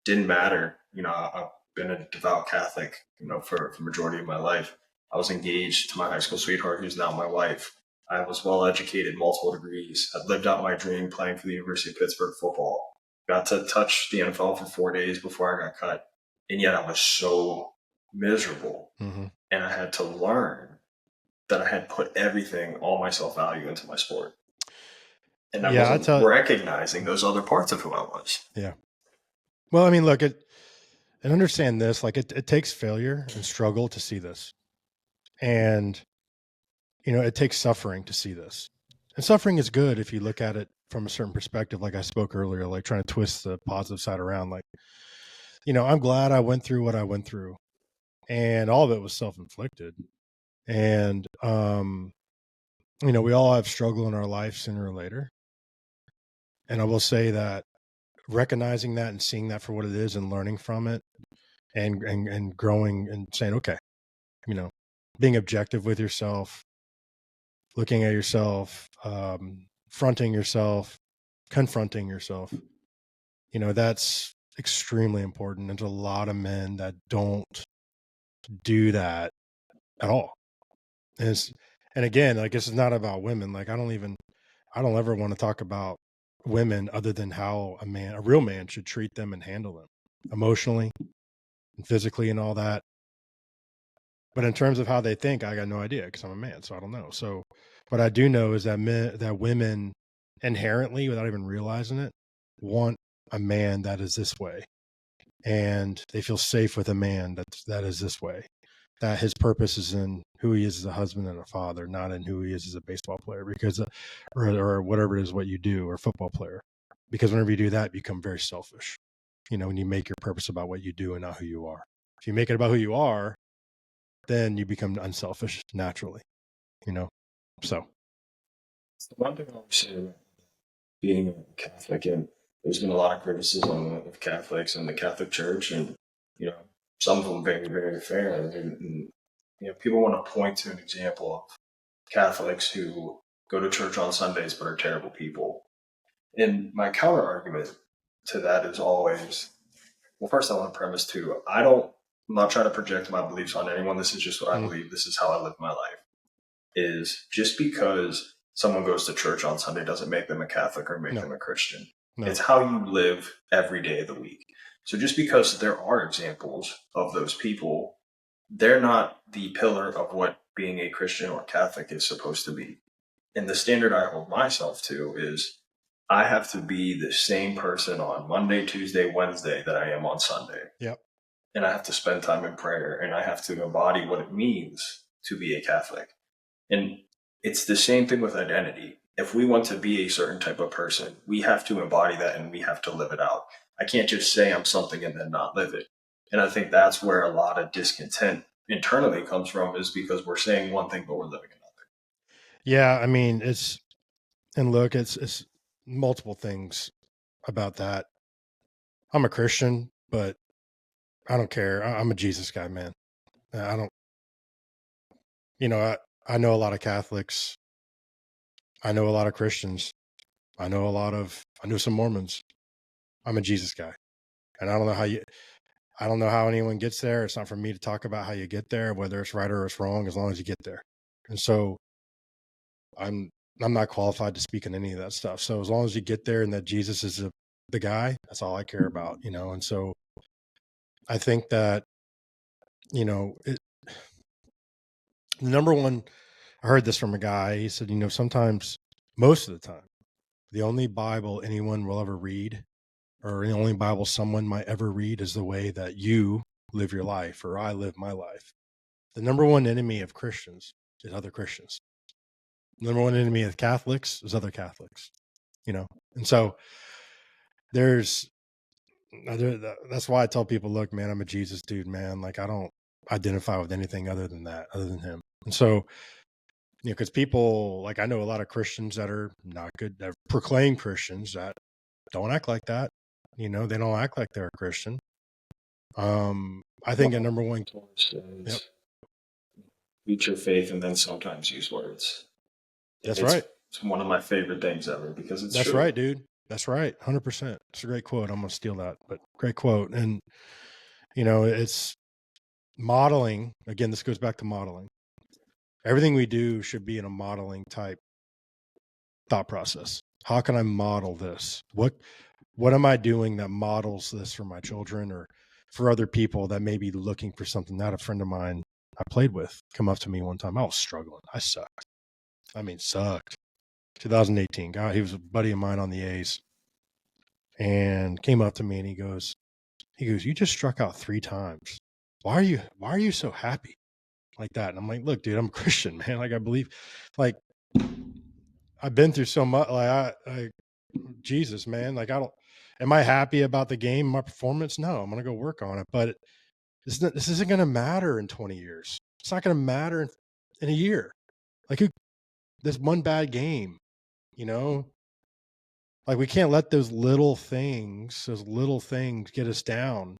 A: didn't matter. I've been a devout Catholic, for the majority of my life. I was engaged to my high school sweetheart, who's now my wife. I was well educated, multiple degrees. I'd lived out my dream playing for the University of Pittsburgh football. Got to touch the NFL for 4 days before I got cut. And yet I was so miserable.
B: Mm-hmm.
A: And I had to learn that I had put everything, all my self-value into my sport. And I wasn't recognizing those other parts of who I was.
B: Yeah. Well, I mean, look, and understand this, like it takes failure and struggle to see this. And, it takes suffering to see this. And suffering is good if you look at it from a certain perspective, like I spoke earlier, like trying to twist the positive side around. Like, I'm glad I went through what I went through. And all of it was self-inflicted. And, we all have struggle in our life sooner or later. And I will say that recognizing that and seeing that for what it is and learning from it and growing and saying, okay, being objective with yourself, looking at yourself, fronting yourself, confronting yourself, that's extremely important. There's a lot of men that don't do that at all. And again, like, this is not about women. Like, I don't ever want to talk about women other than how a real man should treat them and handle them emotionally and physically and all that. But in terms of how they think, I got no idea because I'm a man, so I don't know. So what I do know is that women inherently, without even realizing it, want a man that is this way, and they feel safe with a man that is this way. That his purpose is in who he is as a husband and a father, not in who he is as a baseball player, because or whatever it is what you do, or football player. Because whenever you do that, you become very selfish. When you make your purpose about what you do and not who you are. If you make it about who you are, then you become unselfish naturally. So.
A: One thing I would say about being a Catholic, and there's been a lot of criticism of Catholics and the Catholic Church, and some of them very, very fair. And people want to point to an example of Catholics who go to church on Sundays but are terrible people. And my counter argument to that is always, well, first I want to premise too, I'm not trying to project my beliefs on anyone. This is just what I believe. This is how I live my life. Is just because someone goes to church on Sunday doesn't make them a Catholic or make them a Christian. No. It's how you live every day of the week. So just because there are examples of those people, they're not the pillar of what being a Christian or Catholic is supposed to be. And the standard I hold myself to is I have to be the same person on Monday, Tuesday, Wednesday that I am on Sunday.
B: Yep.
A: And I have to spend time in prayer, and I have to embody what it means to be a Catholic. And it's the same thing with identity. If we want to be a certain type of person, we have to embody that and we have to live it out. I can't just say I'm something and then not live it. And I think that's where a lot of discontent internally comes from, is because we're saying one thing, but we're living another.
B: Yeah. I mean, it's multiple things about that. I'm a Christian, but I don't care. I'm a Jesus guy, man. I don't, I know a lot of Catholics. I know a lot of Christians. I know some Mormons. I'm a Jesus guy. And I don't know how anyone gets there. It's not for me to talk about how you get there, whether it's right or it's wrong, as long as you get there. And so I'm not qualified to speak on any of that stuff. So as long as you get there and that Jesus is the guy, that's all I care about, And so I think that, the number one, I heard this from a guy. He said, sometimes, most of the time, the only Bible anyone will ever read or the only Bible someone might ever read is the way that you live your life or I live my life. The number one enemy of Christians is other Christians. The number one enemy of Catholics is other Catholics, And so that's why I tell people, look, man, I'm a Jesus dude, man. Like, I don't identify with anything other than him. And so, because people, like, I know a lot of Christians that are not good, that proclaim Christians that don't act like that. They don't act like they're a Christian. I think a number one.
A: Yep. Preach your faith and then sometimes use words.
B: That's right.
A: It's one of my favorite things ever because it's
B: That's
A: true.
B: right, dude. That's right. 100%. It's a great quote. I'm going to steal that, but great quote. And, it's modeling. Again, this goes back to modeling. Everything we do should be in a modeling type thought process. How can I model this? What am I doing that models this for my children or for other people that may be looking for something? Not a friend of mine I played with come up to me one time. I was struggling. I sucked. Sucked. 2018. God, he was a buddy of mine on the A's and came up to me and he goes, you just struck out 3 times. Why are you so happy like that? And I'm like, look, dude, I'm a Christian, man. Like, I believe, like, I've been through so much. Like, Jesus, man. Like, am I happy about the game, my performance? No, I'm going to go work on it. But this isn't going to matter in 20 years. It's not going to matter in a year. Like, this one bad game, like, we can't let those little things get us down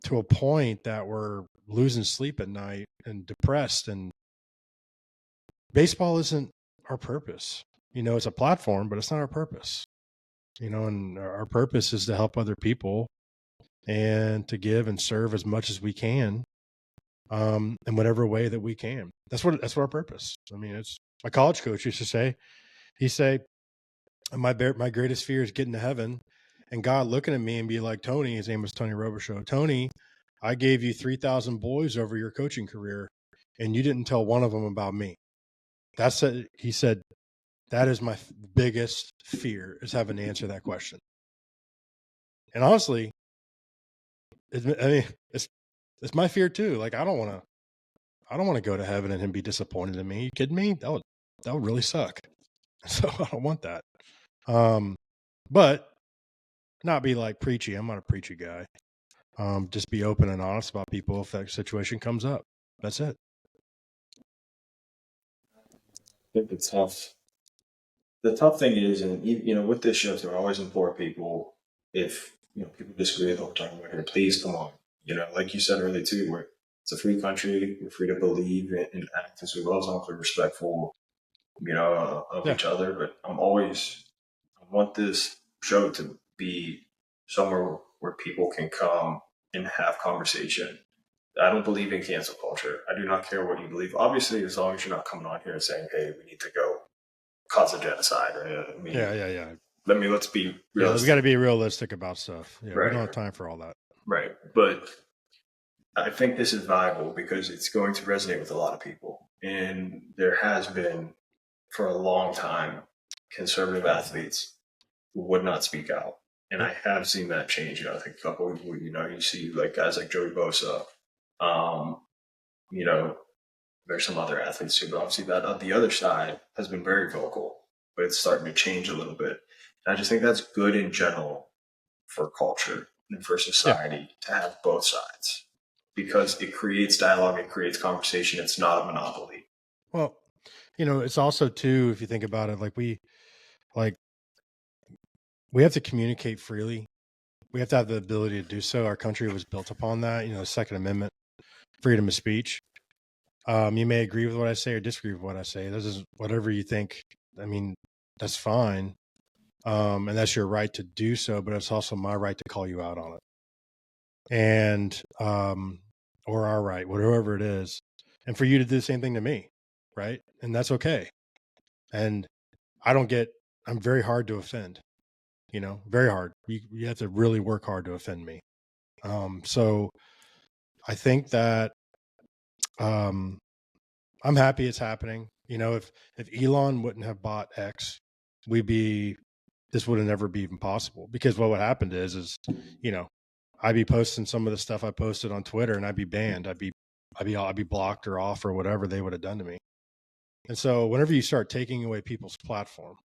B: to a point that we're losing sleep at night and depressed. And baseball isn't our purpose. It's a platform, but it's not our purpose. And our purpose is to help other people and to give and serve as much as we can, in whatever way that we can. That's what our purpose. It's my college coach used to say. He'd say, my greatest fear is getting to heaven and God looking at me and be like, Tony, his name was Tony Robichaux. Tony, I gave you 3,000 boys over your coaching career and you didn't tell one of them about me. He said, that is my biggest fear, is having to answer that question. And honestly, it's my fear too. Like, I don't want to go to heaven and him be disappointed in me. You kidding me? That would really suck. So I don't want that. But not be like preachy. I'm not a preachy guy. Just be open and honest about people if that situation comes up. That's it.
A: I think the tough thing is, and with this show, I always implore people, if people disagree with what we're talking about here, please come on. Like you said earlier too, it's a free country. We're free to believe and act as we will, as long as we're respectful, of each other. But I want this show to be somewhere where people can come and have conversation. I don't believe in cancel culture. I do not care what you believe. Obviously, as long as you're not coming on here and saying, "Hey, we need to go cause a genocide." Right?
B: Yeah.
A: Let's be realistic.
B: We got to be realistic about stuff. Yeah,
A: right.
B: We don't have time for all that.
A: Right, but I think this is valuable because it's going to resonate with a lot of people, and there has been for a long time conservative athletes who would not speak out. And I have seen that change. I think a couple of people, you see like guys like Joey Bosa. There's some other athletes too, but obviously that on the other side has been very vocal, but it's starting to change a little bit. And I just think that's good in general for culture and for society to have both sides because it creates dialogue, it creates conversation. It's not a monopoly.
B: Well, it's also too, if you think about it, we have to communicate freely. We have to have the ability to do so. Our country was built upon that, the Second Amendment, freedom of speech. You may agree with what I say or disagree with what I say. This is whatever you think. That's fine. And that's your right to do so, but it's also my right to call you out on it. And, or our right, whatever it is. And for you to do the same thing to me. Right. And that's okay. And I'm very hard to offend, very hard. You have to really work hard to offend me. So I think that, I'm happy it's happening. If Elon wouldn't have bought X, we'd be this would have never be even possible, because what would happen is, you know, I'd be posting some of the stuff I posted on Twitter and I'd be banned. I'd be blocked or off or whatever they would have done to me. And so whenever you start taking away people's platform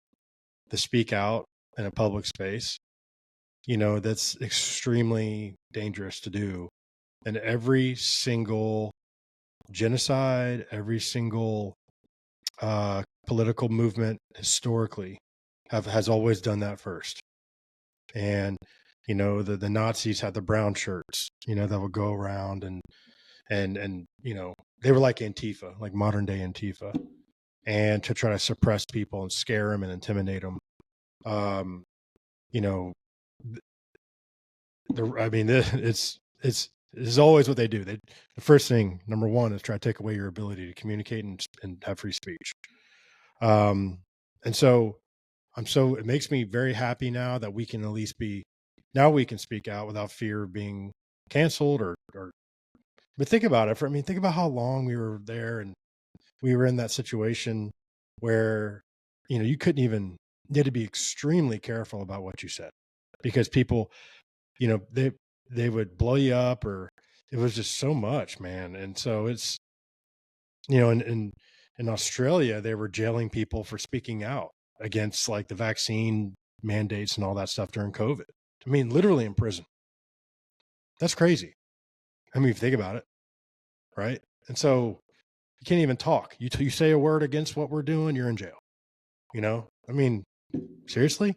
B: to speak out in a public space, you know, that's extremely dangerous to do. And every single genocide, every single political movement historically has always done that first. And you know, the Nazis had the brown shirts, you know, that would go around and you know, they were like Antifa, like modern day Antifa, and to try to suppress people and scare them and intimidate them. You know, I mean, it's always what they do. The first thing, number one, is try to take away your ability to communicate and have free speech. And so it makes me very happy now that we can at least now we can speak out without fear of being canceled but think about it. Think about how long we were there and we were in that situation where, you know, you had to be extremely careful about what you said, because people, you know, they would blow you up, or it was just so much, man. And so it's, you know, in Australia, they were jailing people for speaking out against like the vaccine mandates and all that stuff during COVID. I mean, literally in prison. That's crazy. I mean, if you think about it, right? And so you can't even talk. You say a word against what we're doing, you're in jail. You know, I mean, seriously.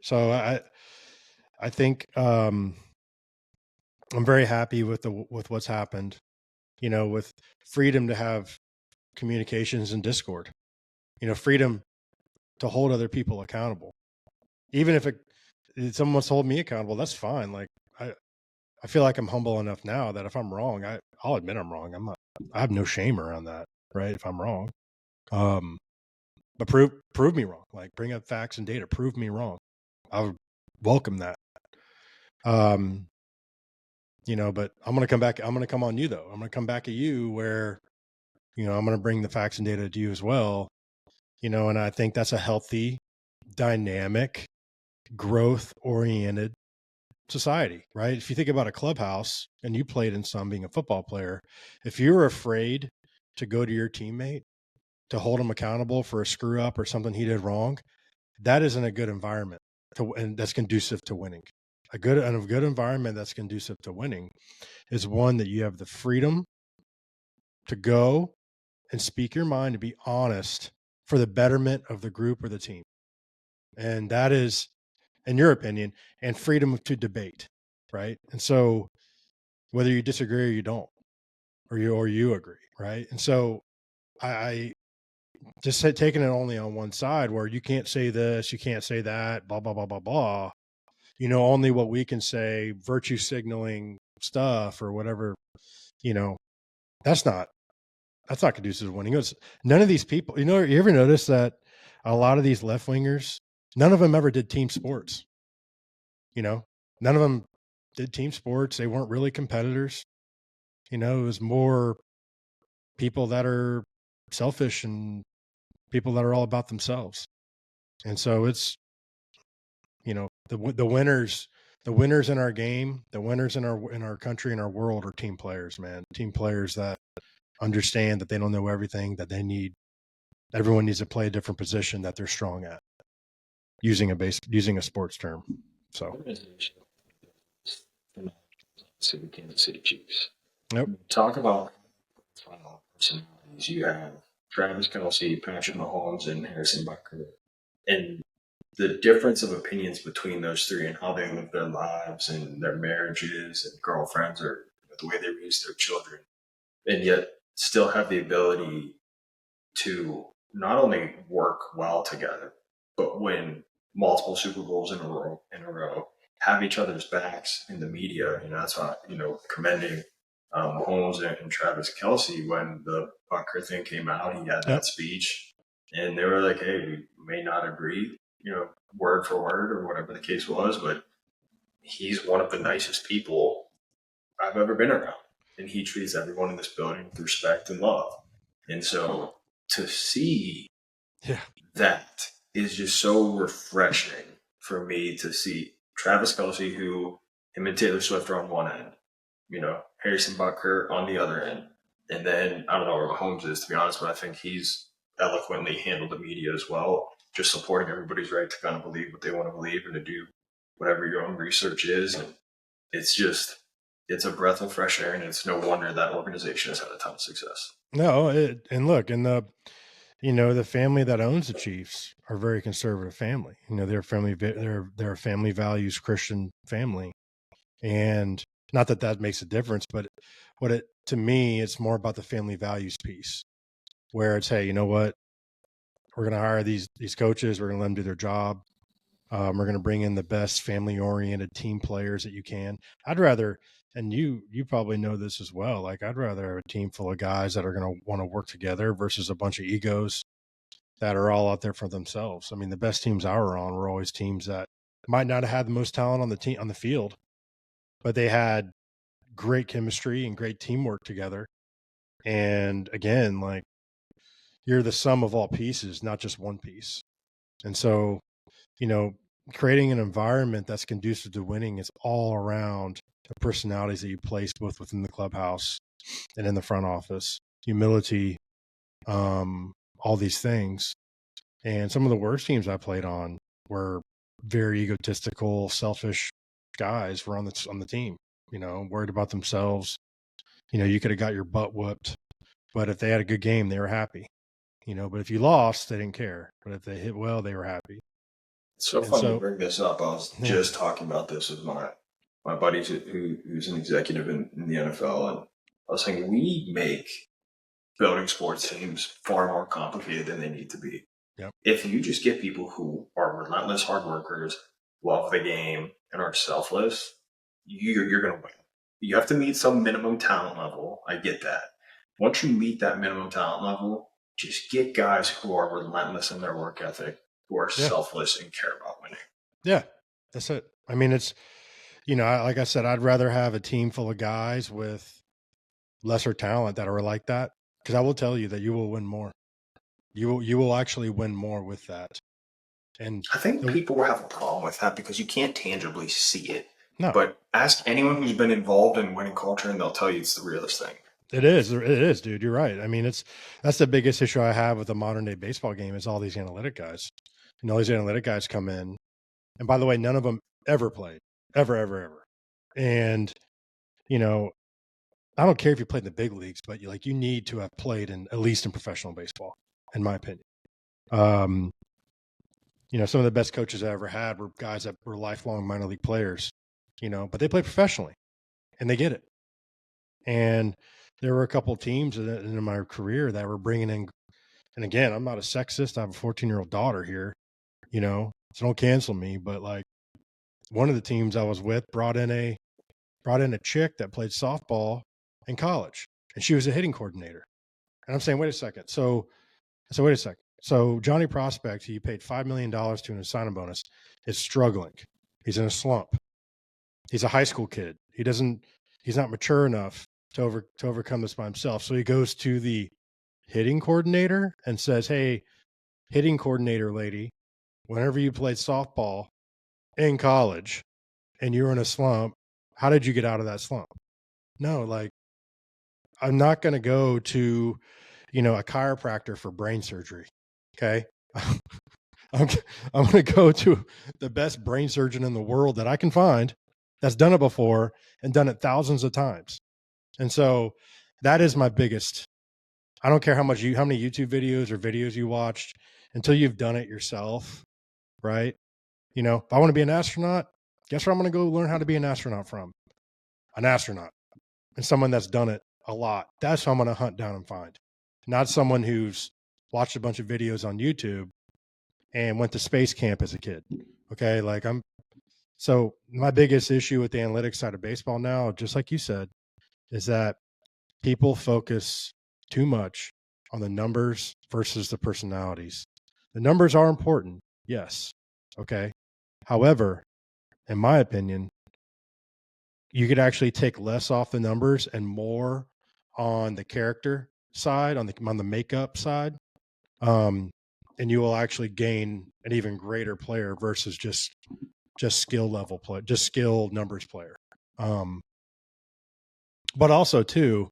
B: So I think I'm very happy with what's happened. You know, with freedom to have communications and Discord. You know, freedom to hold other people accountable, even if someone wants to hold me accountable. That's fine. Like I feel like I'm humble enough now that if I'm wrong, I'll admit I'm wrong. I have no shame around that, right? If I'm wrong, but prove me wrong. Like bring up facts and data, prove me wrong. I would welcome that. You know, but I'm going to come on you though. I'm going to come back at you where, you know, I'm going to bring the facts and data to you as well. You know, and I think that's a healthy, dynamic, growth oriented society, right? If you think about a clubhouse, and you played in some being a football player, if you're afraid to go to your teammate to hold him accountable for a screw up or something he did wrong, that isn't a good environment and that's conducive to winning. A good environment that's conducive to winning is one that you have the freedom to go and speak your mind, to be honest, for the betterment of the group or the team. And that is, in your opinion, and freedom to debate, right? And so whether you disagree or you don't, or you agree, right? And so I just said taking it only on one side, where you can't say this, you can't say that, blah blah blah blah blah. You know, only what we can say, virtue signaling stuff or whatever. You know, that's not conducive to winning. None of these people. You know, you ever notice that a lot of these left wingers, none of them ever did team sports. You know, none of them did team sports. They weren't really competitors. You know, it was more people that are selfish and people that are all about themselves. And so it's, you know, the winners in our game, the winners in our country and our world are team players, man. Team players that understand that they don't know everything, that everyone needs to play a different position that they're strong at, using a sports term. So
A: Kansas City Chiefs.
B: Yep.
A: Talk about personalities. You have Travis Kelce, Patrick Mahomes, and Harrison Butker, and the difference of opinions between those three and how they live their lives and their marriages and girlfriends, or the way they raise their children, and yet still have the ability to not only work well together, but win multiple Super Bowls in a row, have each other's backs in the media. You know, that's why, you know, commending Mahomes and Travis Kelce when the Bucker thing came out. He had that speech, and they were like, "Hey, we may not agree, you know, word for word or whatever the case was, but he's one of the nicest people I've ever been around, and he treats everyone in this building with respect and love." And so to see that is just so refreshing for me to see Travis Kelce, who him and Taylor Swift are on one end, Harrison Butker on the other end. And then I don't know where Mahomes is, to be honest, but I think he's eloquently handled the media as well, just supporting everybody's right to kind of believe what they want to believe and to do whatever your own research is. And it's just, it's a breath of fresh air, and it's no wonder that organization has had a ton of success.
B: No, and look, and the family that owns the Chiefs are a very conservative family. They're a family values Christian family, and not that that makes a difference, but to me, it's more about the family values piece, where it's, hey, you know what, we're going to hire these coaches, we're going to let them do their job. We're going to bring in the best family-oriented team players that you can. I'd rather, and you probably know this as well, like I'd rather have a team full of guys that are going to want to work together versus a bunch of egos that are all out there for themselves. I mean, the best teams I were on were always teams that might not have had the most talent on the field, but they had great chemistry and great teamwork together. And again, like, you're the sum of all pieces, not just one piece. And so, creating an environment that's conducive to winning is all around the personalities that you place both within the clubhouse and in the front office, humility, all these things. And some of the worst teams I played on were very egotistical, selfish guys were on the team, worried about themselves. You could have got your butt whooped, but if they had a good game, they were happy. But if you lost, they didn't care. But if they hit well, they were happy.
A: It's so
B: And
A: funny you
B: so,
A: bring this up. I was just talking about this with my buddy who's an executive in the NFL, and I was saying we make building sports teams far more complicated than they need to be.
B: Yep.
A: If you just get people who are relentless hard workers, love the game, and are selfless, you're going to win. You have to meet some minimum talent level. I get that. Once you meet that minimum talent level, just get guys who are relentless in their work ethic, who are selfless and care about winning.
B: Yeah, that's it. I mean, it's, like I said, I'd rather have a team full of guys with lesser talent that are like that, because I will tell you that you will win more. You will actually win more with that. And
A: I think people will have a problem with that because you can't tangibly see it.
B: No,
A: but ask anyone who's been involved in winning culture, and they'll tell you it's the realest thing.
B: It is, dude. You're right. I mean, that's the biggest issue I have with the modern day baseball game is all these analytic guys. All these analytic guys come in, and by the way, none of them ever played, ever. And I don't care if you played in the big leagues, but you need to have played at least in professional baseball, in my opinion. Some of the best coaches I ever had were guys that were lifelong minor league players, but they play professionally and they get it. And there were a couple of teams in my career that were bringing in, and again, I'm not a sexist. I have a 14-year-old daughter here, so don't cancel me. But like, one of the teams I was with brought in a chick that played softball in college, and she was a hitting coordinator. And I'm saying, wait a second. So wait a second. So Johnny Prospect, who you paid $5 million to in a signing bonus, is struggling. He's in a slump. He's a high school kid. He's not mature enough to overcome this by himself. So he goes to the hitting coordinator and says, "Hey, hitting coordinator lady, whenever you played softball in college and you were in a slump, how did you get out of that slump?" No, like, I'm not going to go to, a chiropractor for brain surgery. Okay. I'm going to go to the best brain surgeon in the world that I can find that's done it before and done it thousands of times. And so that is my biggest. I don't care how many YouTube videos you watched, until you've done it yourself, right? If I want to be an astronaut, guess where I'm going to go learn how to be an astronaut from? An astronaut, and someone that's done it a lot. That's who I'm going to hunt down and find, not someone who's watched a bunch of videos on YouTube and went to space camp as a kid. Okay. So my biggest issue with the analytics side of baseball now, just like you said, is that people focus too much on the numbers versus the personalities. The numbers are important. Yes. Okay. However, in my opinion, you could actually take less off the numbers and more on the character side, on the makeup side. and you will actually gain an even greater player versus just skill level play, just skill numbers player. But also too,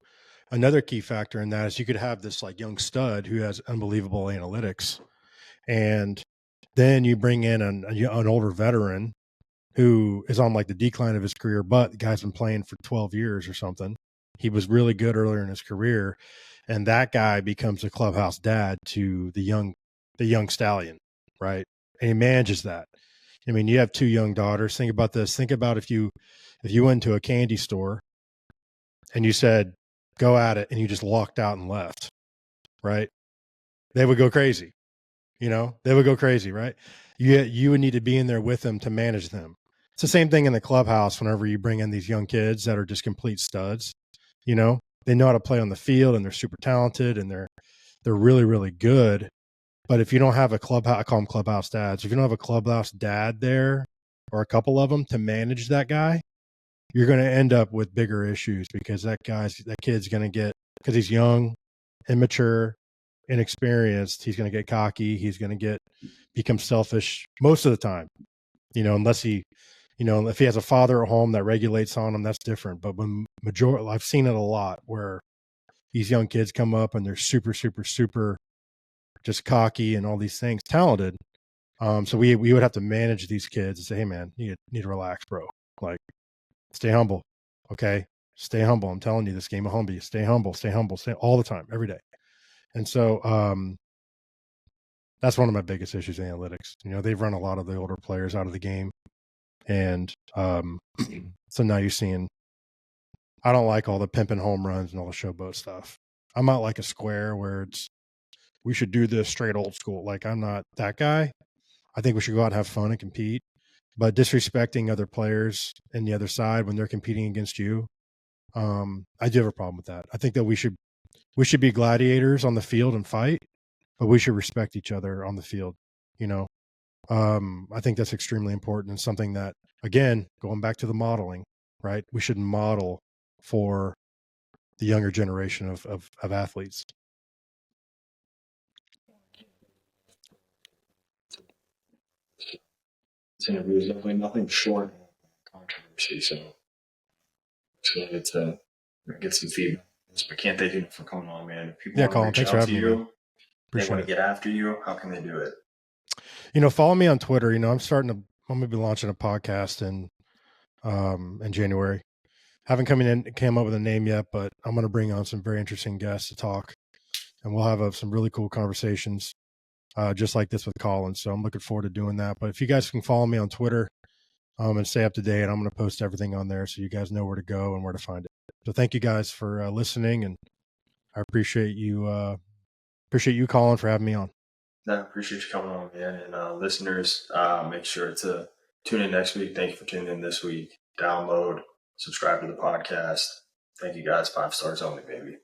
B: another key factor in that is you could have this like young stud who has unbelievable analytics, and then you bring in an older veteran who is on like the decline of his career, but the guy's been playing for 12 years or something. He was really good earlier in his career, and that guy becomes a clubhouse dad to the young stallion, right? And he manages that. I mean, you have two young daughters. Think about this. Think about if you went to a candy store and you said, go at it, and you just walked out and left, right? They would go crazy. They would go crazy, right? You would need to be in there with them to manage them. It's the same thing in the clubhouse whenever you bring in these young kids that are just complete studs. They know how to play on the field, and they're super talented, and they're really, really good. But if you don't have a clubhouse, I call them clubhouse dads. If you don't have a clubhouse dad there, or a couple of them to manage that guy, you're going to end up with bigger issues because that kid's going to get, because he's young, immature, inexperienced, he's going to get cocky. He's going to become selfish most of the time, unless if he has a father at home that regulates on him, that's different. But I've seen it a lot where these young kids come up and they're super, super, super just cocky and all these things, talented. So we would have to manage these kids and say, hey man, you need to relax, bro. Like, stay humble. Okay. Stay humble. I'm telling you, this game will humble you. Stay humble, stay all the time, every day. And so, that's one of my biggest issues in analytics. They've run a lot of the older players out of the game. And, so now you're seeing, I don't like all the pimping home runs and all the showboat stuff. I'm not like a square where we should do this straight old school. Like, I'm not that guy. I think we should go out and have fun and compete, but disrespecting other players in the other side when they're competing against you, I do have a problem with that. I think that we should be gladiators on the field and fight, but we should respect each other on the field. I think that's extremely important, and something that, again, going back to the modeling, right? We should model for the younger generation of athletes.
A: This interview is definitely nothing short of controversy, so excited to get some feedback. But can't thank you for coming on, man. If people
B: Yeah,
A: want to
B: Colin,
A: reach
B: thanks for
A: out to
B: having me, man.
A: you, they
B: Appreciate
A: want
B: it.
A: to get after you, how can they do it?
B: Follow me on Twitter. I'm going to be launching a podcast in January. Haven't came up with a name yet, but I'm going to bring on some very interesting guests to talk, and we'll have some really cool conversations, just like this with Colin. So I'm looking forward to doing that. But if you guys can follow me on Twitter, and stay up to date, I'm going to post everything on there so you guys know where to go and where to find it. So thank you guys for listening, and I appreciate you, Colin, for having me on.
A: I appreciate you coming on, man. And listeners, make sure to tune in next week. Thank you for tuning in this week. Download, subscribe to the podcast. Thank you guys. 5 stars only, baby.